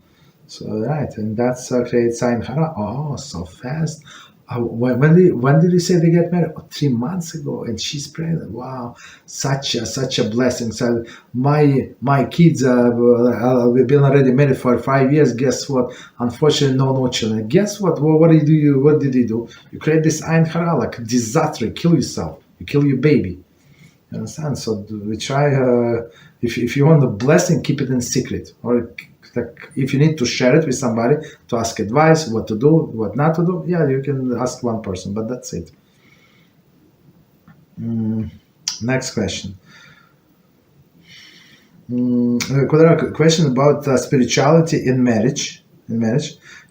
So right, and that's creates Ayin hara. Oh, so fast. When did you say they get married? 3 months ago, and she's pregnant. Wow, such a blessing. So my kids, we've been already married for 5 years. Guess what? Unfortunately, no children. Guess what? What did you do? You create this Ayin hara, like disaster. You kill yourself. You kill your baby. You understand? So we try. If you want the blessing, keep it in secret, or like if you need to share it with somebody to ask advice, what to do, what not to do, yeah, you can ask one person, but that's it. Next question. Question about spirituality in marriage.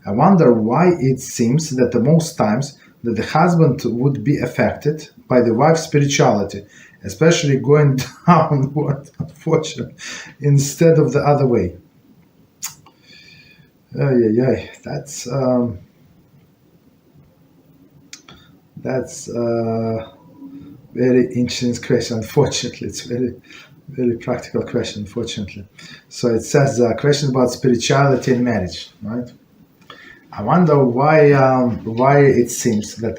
I wonder why it seems that the most times that the husband would be affected by the wife's spirituality, especially going downward, unfortunately, instead of the other way. That's very interesting question. Unfortunately, it's very, very practical question. Unfortunately, so it says a question about spirituality in marriage, right? I wonder why it seems that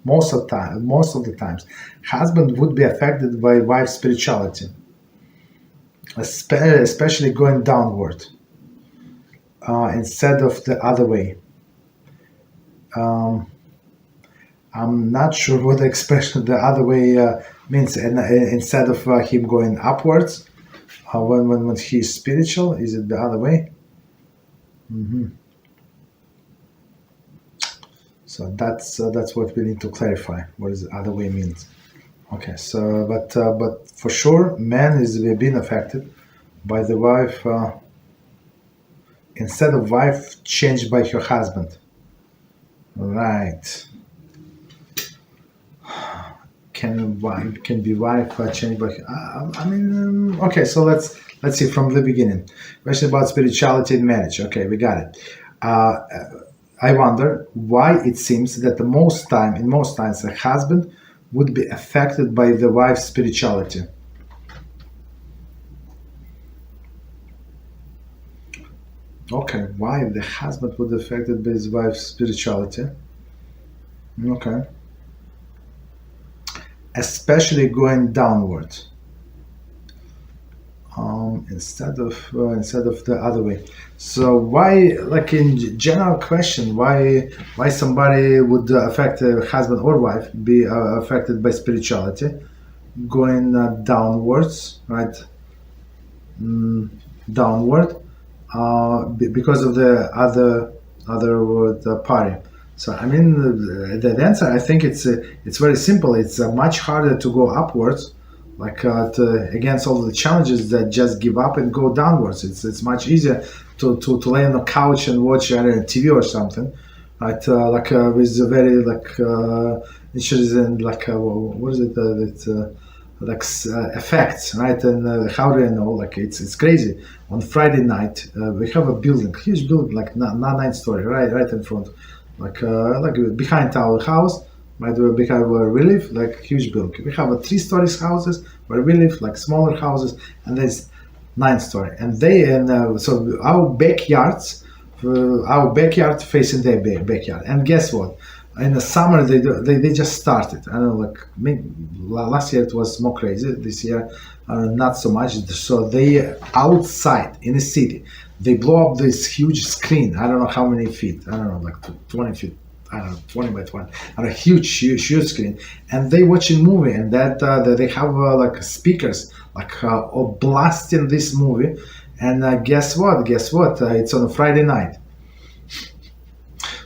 most of the times, husband would be affected by wife's spirituality, especially going downward. Instead of the other way. I'm not sure what the expression the other way means. And instead of him going upwards, when he's spiritual, is it the other way? So that's what we need to clarify. What does the other way means? Okay. So, but for sure, man is being affected by the wife. Instead of wife changed by her husband. Right. Can be wife changed by okay, so let's see from the beginning. Question about spirituality in marriage. Okay, we got it. I wonder why it seems that in most times a husband would be affected by the wife's spirituality. Okay, why the husband would be affected by his wife's spirituality? Okay. Especially going downward. Instead of the other way. So why, like in general question, why somebody would affect a husband or wife be affected by spirituality, going downwards, right? Downward. Because of the other party. So I mean, the answer, I think it's very simple. It's much harder to go upwards, like against all the challenges, that just give up and go downwards. It's much easier to lay on the couch and watch TV or something, right? With a very interesting what is it? Effects, right? And how do I know? Like it's crazy. On Friday night, we have a huge building, like 9 story, right in front, like behind our house. Right, because where we live, like huge building. We have a 3-story houses where we live, like smaller houses, and there's 9-story. And so our backyard facing their backyard. And guess what? In the summer they just started. I don't know, like maybe last year it was more crazy. This year not so much. So they outside in the city, they blow up this huge screen. I don't know how many feet. I don't know, like 20 feet. I don't know, 20 by 20, on a huge screen, and they watching movie, and that they have like speakers, like blasting this movie, and guess what? It's on a Friday night.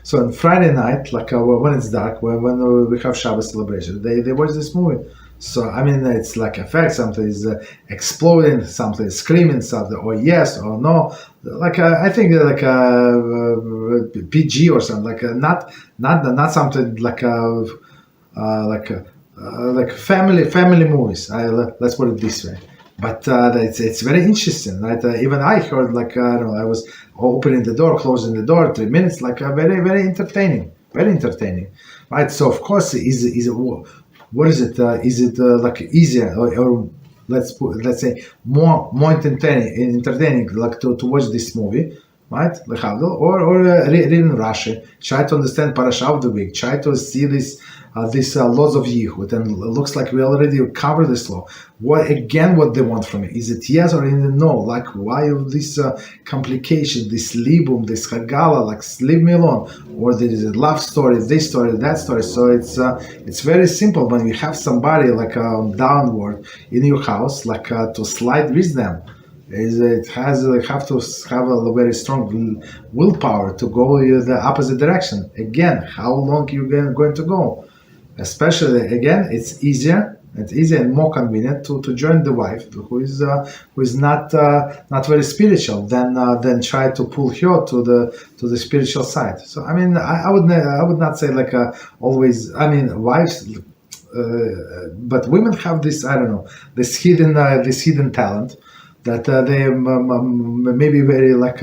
So on Friday night, like when it's dark, when we have Shabbos celebration, they watch this movie. So I mean, it's like effect. Something is exploding, something is screaming, something, or yes or no. Like I think like PG or something, like not something like like family movies. Let's put it this way. But it's very interesting, right? Even I heard, like I don't know, I was opening the door, closing the door, 3 minutes, like very entertaining, right? So of course, what is it? Is it like easier, or let's say more entertaining, like to watch this movie, right? Or reading Rashi, try to understand Parasha of the week, try to see this laws of Yichud, and it looks like we already covered this law. What they want from me? Is it yes or no? Like, why this complication, this Libun, this Hagalah, like leave me alone, or there is a love story, this story, that story. So it's very simple when you have somebody like downward in your house, like to slide with them. It has have to have a very strong willpower to go the opposite direction. Again, how long you going to go? Especially again, it's easier and more convenient to join the wife who is not very spiritual than try to pull her to the spiritual side. So I mean, I would not say like always. I mean, wives. But women have this, I don't know, this hidden talent that they maybe very like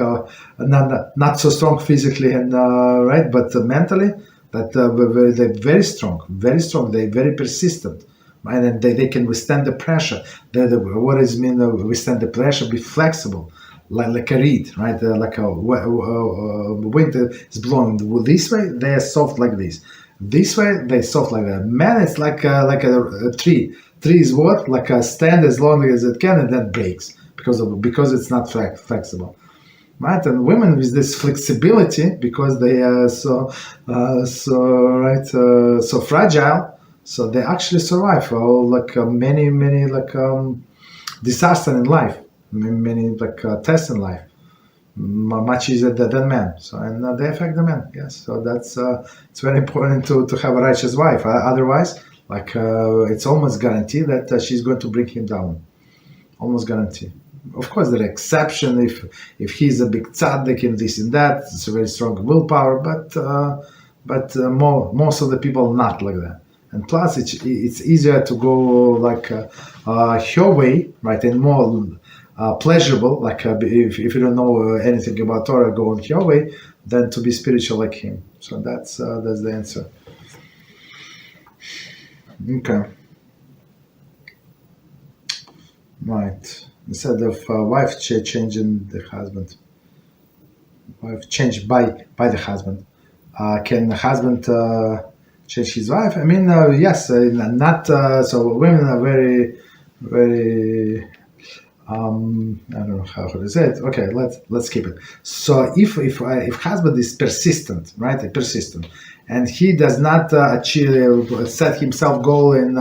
not so strong physically and right, but mentally that they're very strong. They're very persistent, right? And they can withstand the pressure. What does it mean withstand the pressure? Be flexible, like a reed, right? Like a wind is blowing this way, they are soft like this. This way, they soft like that. Man, it's like a tree. Tree is what? Like a stand as long as it can, and then breaks because it's not flexible, right? And women with this flexibility, because they are so fragile, so they actually survive like many like disaster in life, many like tests in life, much easier than men. So and they affect the men. Yes. So that's it's very important to have a righteous wife. Otherwise, like it's almost guaranteed that she's going to bring him down. Almost guaranteed. Of course, there are exceptions if he's a big tzaddik and this and that. It's a very strong willpower, but most of the people not like that. And plus, it's easier to go like her way, right, and more pleasurable. Like if you don't know anything about Torah, go on your way, than to be spiritual like him. So that's the answer. Okay. Right. Instead of wife changing the husband, wife changed by the husband. Can the husband change his wife? I mean, yes, not so. Women are very. I don't know how to say it. Okay, let's keep it. So if husband is persistent, right? Persistent, and he does not set himself goal in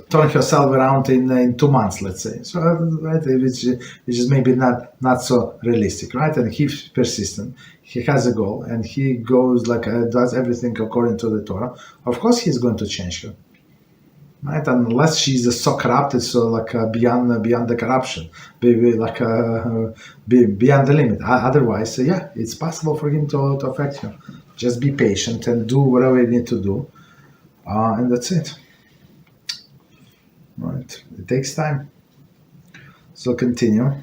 turn herself around in 2 months, let's say. So right, which is maybe not so realistic, right? And he's persistent. He has a goal, and he goes like does everything according to the Torah. Of course, he's going to change her. Right, unless she's so corrupted, so like beyond the corruption, like beyond the limit. Otherwise, yeah, it's possible for him to affect you. Just be patient and do whatever you need to do, and that's it. Right, it takes time. So continue.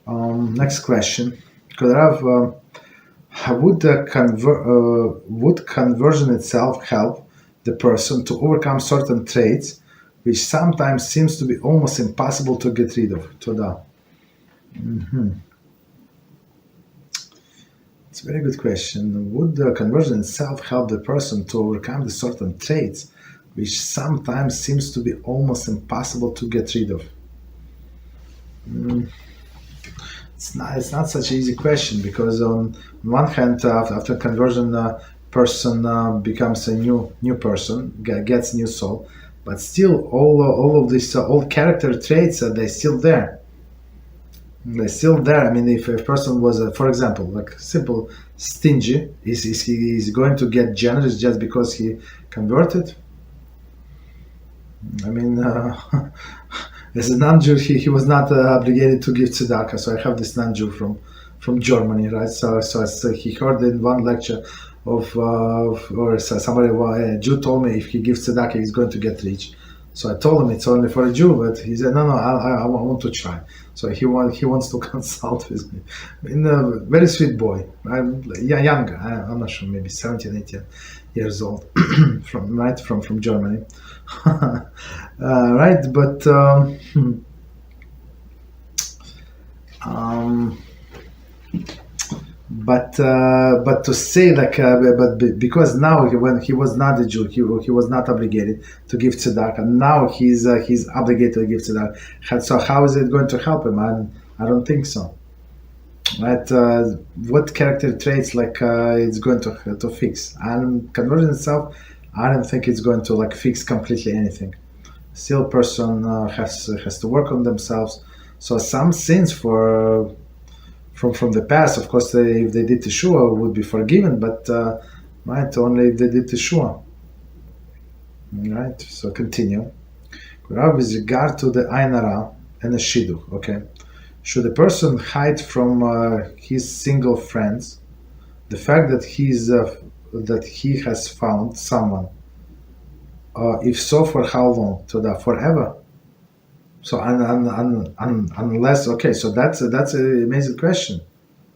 Next question. Could I have Would conversion itself help the person to overcome certain traits which sometimes seems to be almost impossible to get rid of? Toda. It's a very good question. Would the conversion itself help the person to overcome the certain traits which sometimes seems to be almost impossible to get rid of? It's not such an easy question, because on one hand, after conversion, person becomes a new person, gets new soul, but still all of these old character traits, they're still there. They're still there. I mean, if a person was, for example, like simple stingy, is he going to get generous just because he converted? I mean, as a non-Jew, he was not obligated to give tzedakah. So I have this non-Jew from Germany, right? So he heard in one lecture or somebody, a Jew told me if he gives tzedakah, he's going to get rich. So I told him it's only for a Jew, but he said, no, I want to try. So he wants to consult with me. Very sweet boy. I'm younger. I'm not sure, maybe 17, 18 years old, from Germany. Right, but but to say like, but because now when he was not a Jew, he was not obligated to give tzedakah. Now he's obligated to give tzedakah. So how is it going to help him? I don't think so. Right? What character traits it's going to fix? And conversion itself, I don't think it's going to fix completely anything. Still, person has to work on themselves. So some sins from the past, of course, if they did teshuvah, would be forgiven, but right, only if they did teshuvah. Right. So continue. With regard to the Ayin hara and the shidduch, okay, should a person hide from his single friends the fact that he has found someone? If so, for how long? Forever. So unless, okay, so that's an amazing question.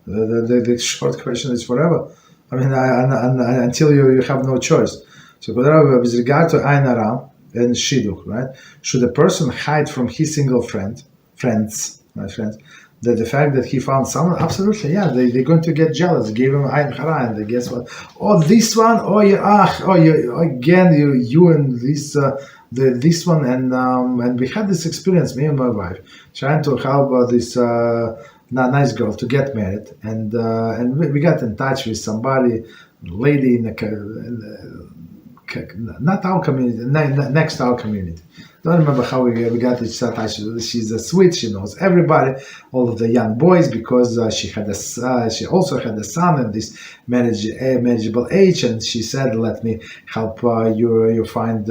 The short question is forever. I mean, until you have no choice. So with regard to Ayin hara and shidduch, right? Should a person hide from his single friends, that the fact that he found someone? Absolutely, yeah. They're going to get jealous. Give him Ayin hara, and they guess what? Oh, this one. Oh, you again. You and this. This one, and we had this experience, me and my wife, trying to help this nice girl to get married, and we got in touch with somebody, lady not our community, next to our community. Don't remember how we got in touch. She's sweet. She knows everybody, all of the young boys, because she also had a son in this manageable age, and she said, "Let me help you find."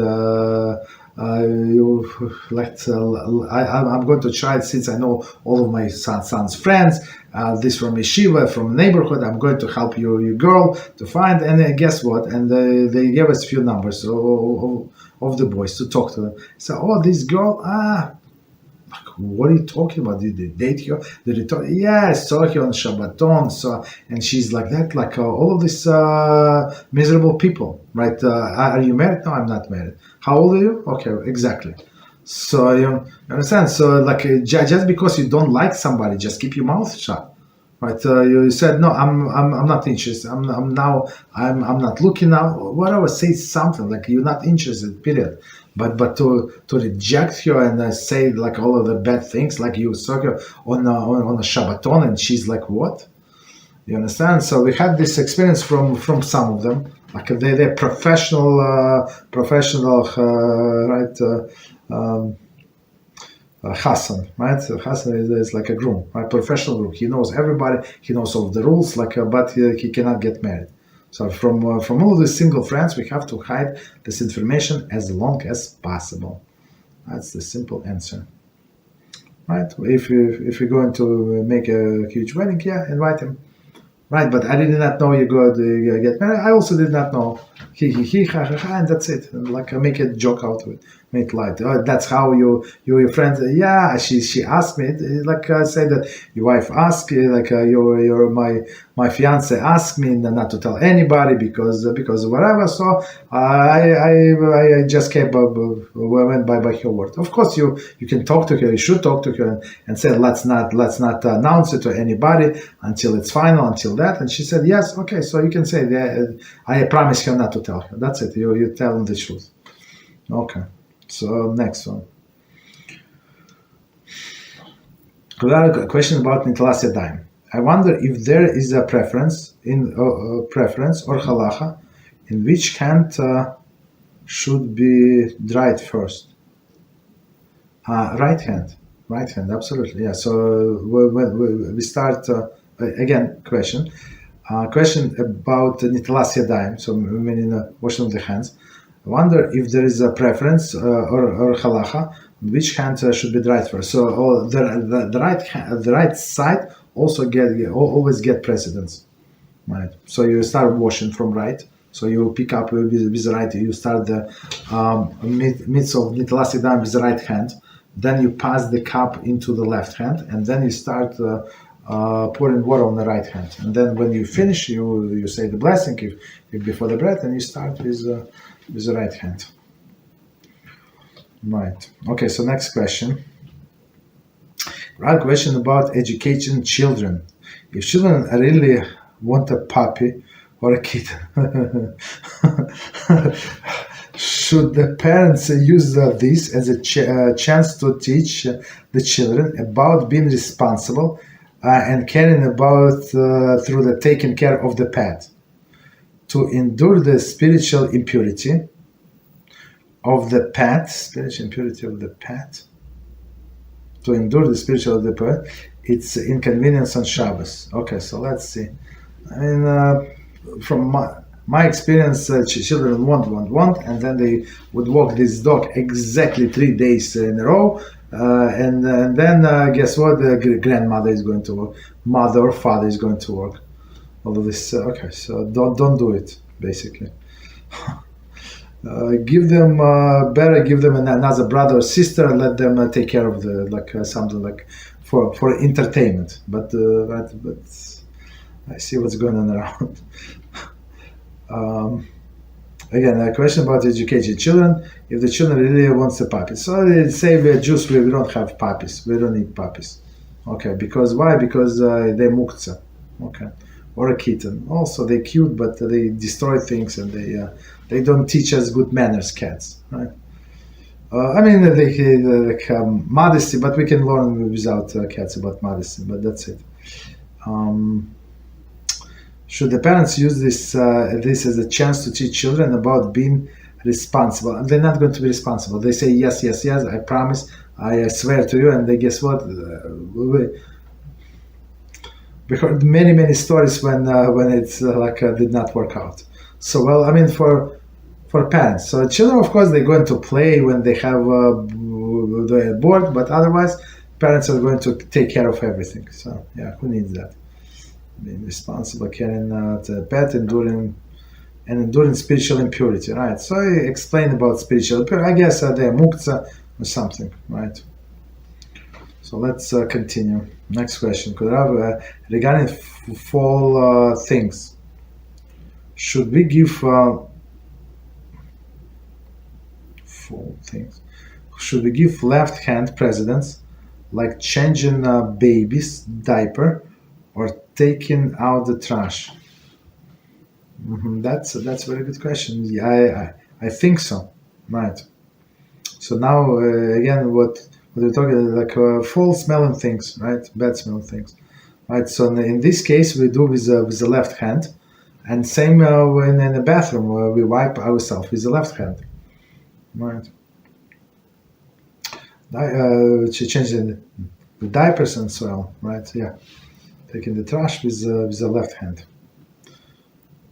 I'm going to try it, since I know all of my son's friends. This from yeshiva, from neighborhood. I'm going to help you girl to find. And guess what? And they gave us a few numbers of the boys to talk to them. So, oh, this girl, what are you talking about? Did they date you? Did they talk? Yeah, I saw her on Shabbaton. So, and she's like that, all of these miserable people, right? Are you married? No, I'm not married. How old are you? Okay, exactly. So you understand. So just because you don't like somebody, just keep your mouth shut. Right? You said no. I'm not interested. I'm not looking now. Whatever. Say something you're not interested. Period. But to reject her and say all of the bad things, you saw her on a Shabbaton, and she's like, what? You understand? So we had this experience from some of them. They're professional, right? Hassan, right? So Hassan is like a groom, right? Professional groom. He knows everybody. He knows all the rules, but he cannot get married. So from all the single friends, we have to hide this information as long as possible. That's the simple answer, right? If you're going to make a huge wedding, yeah, invite him. Right, but I did not know you go to get married. I also did not know. He, ha, and that's it. And make a joke out of it. make light. That's how your friend. Yeah, she asked me. Like I said that your wife asked, like your my fiance asked me not to tell anybody because whatever. So I just kept went by her word. Of course, you can talk to her. You should talk to her and say let's not announce it to anybody until it's final, until that. And she said yes. Okay, so you can say that I promise her not to tell her. That's it. You tell them the truth. Okay. So next one. A question about netilas yadayim. I wonder if there is a preference or halacha in which hand should be dried first. Right hand, absolutely. Yeah. So we start again. Question about netilas yadayim. So meaning washing of the hands. I wonder if there is a preference or halacha which hand should be dried first. So the right side also always get precedence, right? So you start washing from right. So you pick up with right. You start the mitzvah of netilas yadayim with the right hand. Then you pass the cup into the left hand, and then you start pouring water on the right hand. And then when you finish, you say the blessing if before the bread, and you start with the right hand. Right. Okay, so next question. Right, question about educating children. If children really want a puppy or a kitten, should the parents use this as a chance to teach the children about being responsible and caring about through the taking care of the pet, to endure the spiritual impurity of the pet, to endure the spiritual of the pet, its inconvenience on Shabbos. Okay, so let's see. I mean, from my experience, children want, and then they would walk this dog exactly 3 days in a row, and then guess what? The grandmother is going to work, mother or father is going to work. All of this. Okay, so don't do it. Basically, give them another brother or sister, and let them take care of something like for entertainment. But I see what's going on around. Again, a question about educating children. If the children really wants a puppy, so they say we're Jews, we don't have puppies. We don't need puppies. Okay, because why? Because they're muktzah. Okay. Or a kitten. Also, they're cute, but they destroy things, and they don't teach us good manners. Cats, right? I mean, they modesty, but we can learn without cats about modesty. But that's it. Should the parents use this as a chance to teach children about being responsible? They're not going to be responsible. They say yes, I promise, I swear to you, and they guess what? We heard many stories when it's did not work out. So well, I mean for parents. So children, of course, they're going to play when they have they're bored, but otherwise, parents are going to take care of everything. So yeah, who needs that? Being responsible, caring the pet, enduring spiritual impurity, right? So I explained about spiritual impurity. I guess they're muktzah or something, right? So let's continue. Next question. Regarding fall things, should we give fall things? Should we give left hand precedence, like changing a baby's diaper or taking out the trash? That's a very good question. Yeah, I think so. Right. So now again, what we're talking like foul smelling things, right? Bad smelling things, right? So in this case, we do with the left hand, and same when in the bathroom where we wipe ourselves with the left hand, right? Changing the diapers and so on, right? Yeah, taking the trash with the left hand.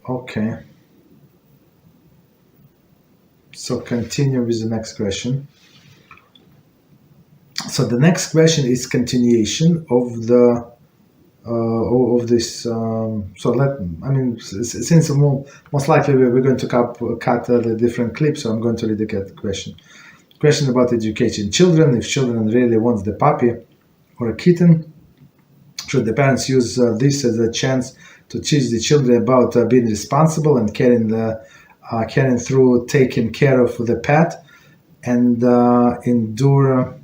Okay. So continue with the next question. So the next question is continuation of the of this. Since most likely we're going to cut the different clips, so I'm going to read the question. Question about education. Children, if children really want the puppy or a kitten, should the parents use this as a chance to teach the children about being responsible and caring through taking care of the pet and endure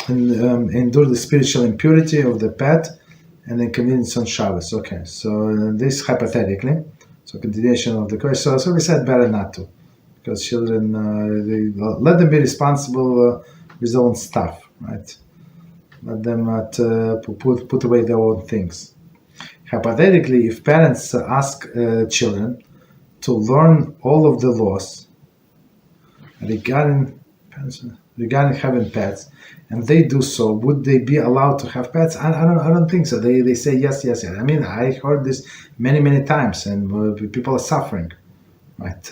the spiritual impurity of the pet and inconvenience on Shabbos? Okay, so this hypothetically, so continuation of the question. So we said better not to, because children, let them be responsible with their own stuff, right? Let them put away their own things. Hypothetically, if parents ask children to learn all of the laws regarding having pets, and they do so, would they be allowed to have pets? I don't think so. They say yes. I mean, I heard this many times, and people are suffering, right?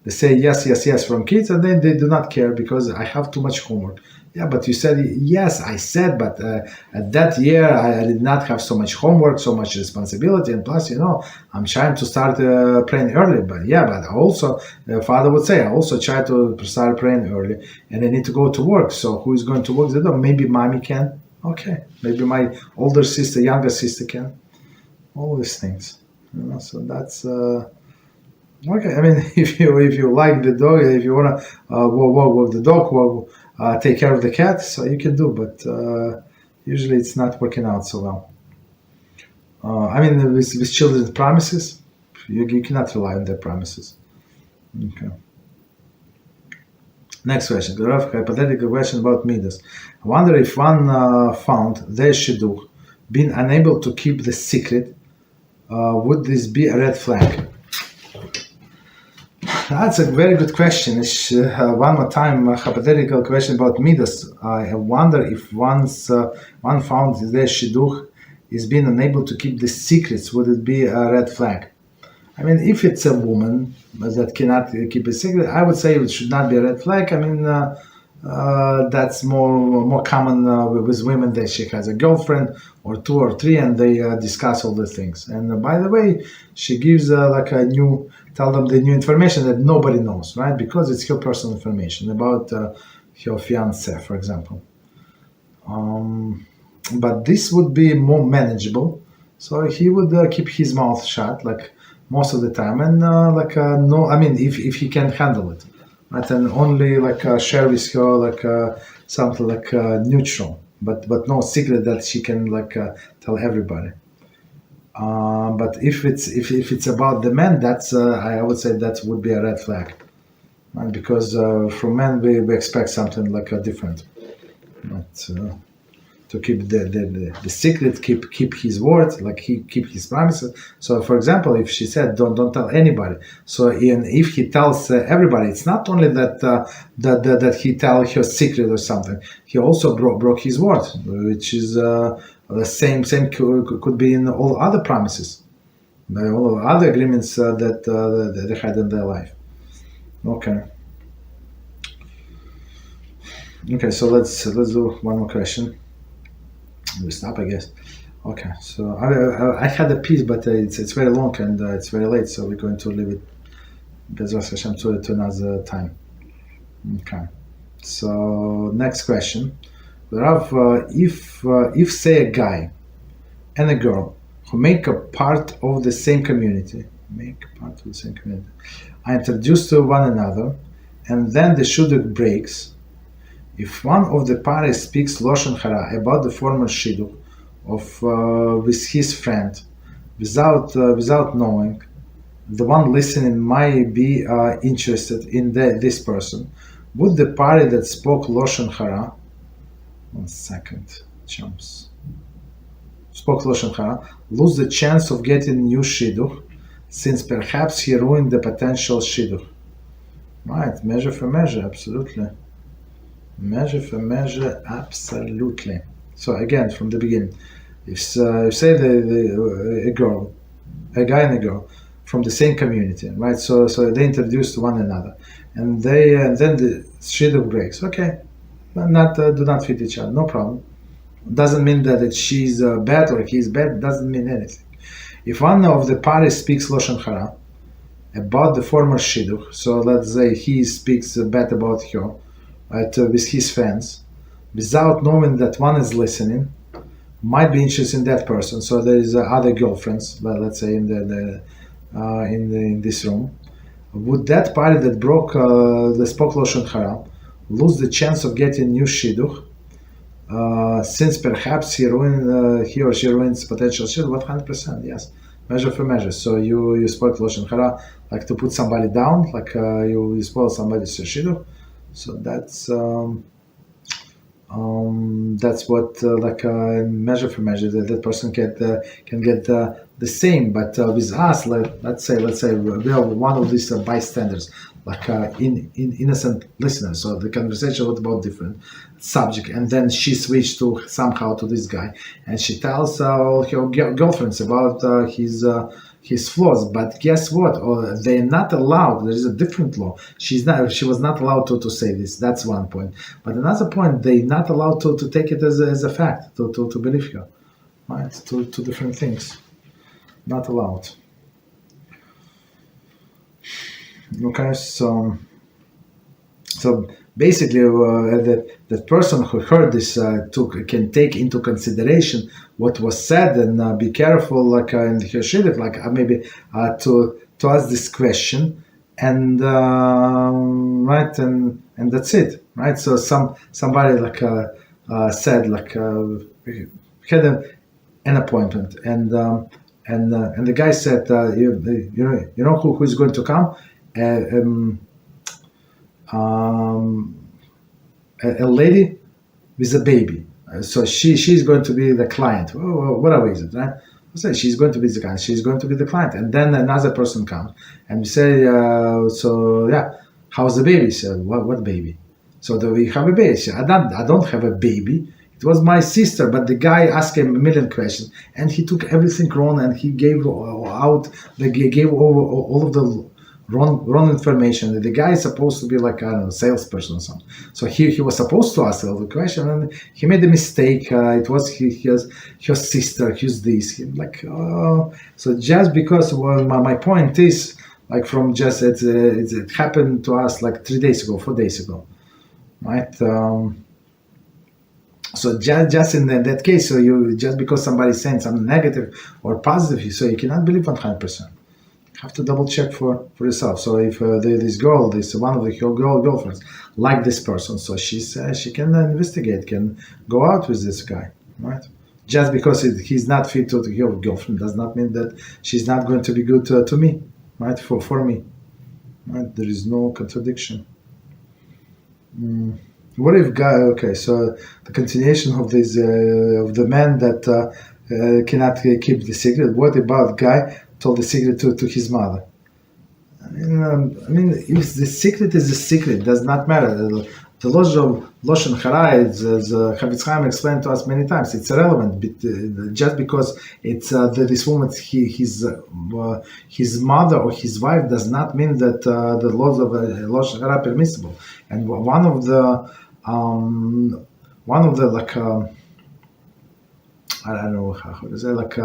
They say yes from kids, and then they do not care because I have too much homework. Yeah, but you said yes. I said, but at that year I did not have so much homework, so much responsibility, and plus, I'm trying to start praying early. But also, father would say, I also try to start praying early, and I need to go to work. So who is going to work? Maybe mommy can. Okay, maybe my older sister, younger sister can. All these things. So that's. Okay, I mean, if you like the dog, if you want to walk the dog, take care of the cat, so you can do, but usually it's not working out so well. I mean, with children's promises, you cannot rely on their promises. Okay. Next question. The hypothetical question about middos. I wonder if one found their shidduch being unable to keep the secret, would this be a red flag? That's a very good question. One more time, a hypothetical question about middos. I wonder if one found their shidduch is being unable to keep the secrets, would it be a red flag? I mean, if it's a woman that cannot keep a secret, I would say it should not be a red flag. I mean, that's more common with women, that she has a girlfriend or two or three, and they discuss all the things. And by the way, she gives tell them the new information that nobody knows, right? Because it's her personal information about her fiancé, for example. But this would be more manageable. So he would keep his mouth shut, like most of the time, and no. I mean, if he can handle it, right? And only share with her something neutral, but no secret that she can tell everybody. But if it's about the men, that's I would say that would be a red flag, right? Because from men we expect something different. But, to keep the secret, keep his word, he keep his promises. So, for example, if she said don't tell anybody, so if he tells everybody, it's not only that he tell her secret or something. He also broke his word, which is the same could be in all other promises, all other agreements that they had in their life. Okay, so let's do one more question. We stop, I guess. Okay, so I had a piece, but it's very long and it's very late, so we're going to leave it Beezrat HaShem to another time. Okay, so next question. If say a guy and a girl who make a part of the same community, are introduced to one another, and then the shidduch breaks. If one of the parties speaks Haloshon hara about the former shidduch with his friend, without knowing, the one listening might be interested in this person, would the party that spoke Haloshon hara, spoke Haloshon hara, lose the chance of getting new shidduch, since perhaps he ruined the potential shidduch? Right, measure for measure, absolutely. Measure for measure, absolutely. So again, from the beginning, if say a guy and a girl from the same community, right? So they introduce one another, and then the shidduch breaks. Okay, do not fit each other, no problem. Doesn't mean that she's bad or he's bad. Doesn't mean anything. If one of the parties speaks Haloshon hara, about the former shidduch. So let's say he speaks bad about her, right, with his fans, without knowing that one is listening, might be interested in that person. So there is other girlfriends, let's say in in this room. Would that party that broke the spoke Haloshon hara lose the chance of getting new shidduch? Since perhaps he or she ruins potential shidduch? 100%, yes. Measure for measure. So you spoke Haloshon hara, like to put somebody down, like you spoil somebody's shidduch. So that's what measure for measure that person can get the same. But with us, let's say we are one of these bystanders, like innocent listeners. So the conversation was about different subject, and then she switched somehow to this guy, and she tells all her girlfriends about his flaws. But guess what? They're not allowed. There is a different law. She was not allowed to say this. That's one point. But another point, they're not allowed to take it as a fact, to believe her. Right? Two different things. Not allowed. Okay, so basically, that person who heard this can take into consideration what was said and be careful, like in the shidduch, like maybe to ask this question, and right, and that's it, right? So somebody said had an appointment, and the guy said, you know who is going to come. A lady with a baby, so she's going to be the client. Whatever is it, right? So she's going to be the client. She's going to be the client, and then another person comes, and we say, so yeah, how's the baby? So what baby? So do we have a baby? So, I don't have a baby. It was my sister, but the guy asked him a million questions, and he took everything wrong, and he gave over all of the wrong information. The guy is supposed to be like, I don't know, salesperson or something. So he was supposed to ask all the question, and he made a mistake. It was his sister. He's this. So just because my point is, like, from just it happened to us like 4 days ago, right? So just in that case, so you just because somebody's saying something negative or positive, so you cannot believe 100%. Have to double check for yourself. So if this one of her girlfriends like this person, so she can investigate, can go out with this guy, right? Just because he's not fit to your girlfriend does not mean that she's not going to be good to me, right? For me, right? There is no contradiction. What if guy? Okay, so the continuation of this of the man that cannot keep the secret. What about guy told the secret to his mother? I mean, if the secret is a secret, it does not matter. The Haloshon hara, as Chafetz Chaim explained to us many times, it's irrelevant. Just because it's this woman, his mother or his wife, does not mean that the laws of Haloshon hara are permissible. And one of the like I don't know how to say, like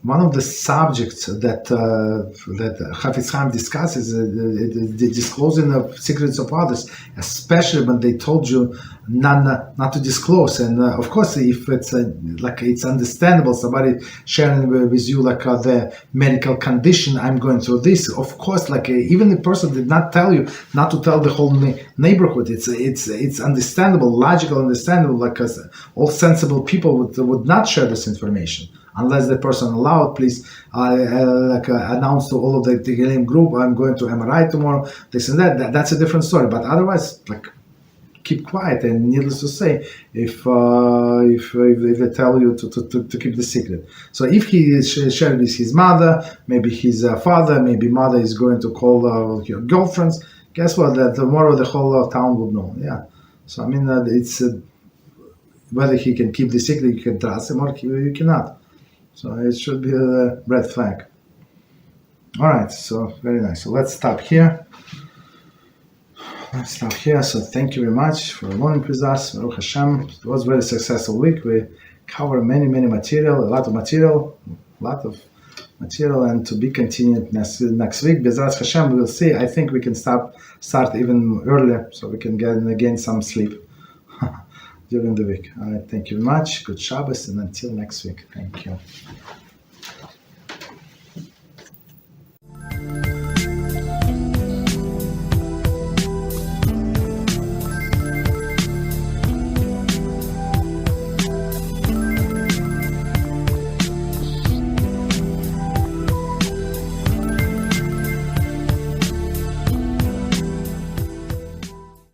one of the subjects that Chafetz Chaim discusses is the disclosing of secrets of others, especially when they told you not to disclose. And of course, if it's it's understandable, somebody sharing with you the medical condition, I'm going through this. Of course, even the person did not tell you not to tell the whole neighborhood. It's understandable, logical, understandable. Because all sensible people would not share this information. Unless the person allowed, please announce to all of the yadayim group, I'm going to MRI tomorrow, this and that. That's a different story. But otherwise, keep quiet. And needless to say, if they tell you to keep the secret. So if he shared with his mother, maybe his father, maybe mother is going to call your girlfriends. Guess what? That tomorrow the whole town would know. Yeah. So I mean, it's whether he can keep the secret, you can trust him, or you cannot. So it should be a red flag. All right, so very nice. So let's stop here. So thank you very much for learning with us. Baruch HaShem. It was a very successful week. We covered many material, a lot of material, and to be continued next week. Beezrat HaShem, we will see. I think we can start even earlier, so we can gain some sleep during the week. All right, thank you very much. Good Shabbos, and until next week. Thank you.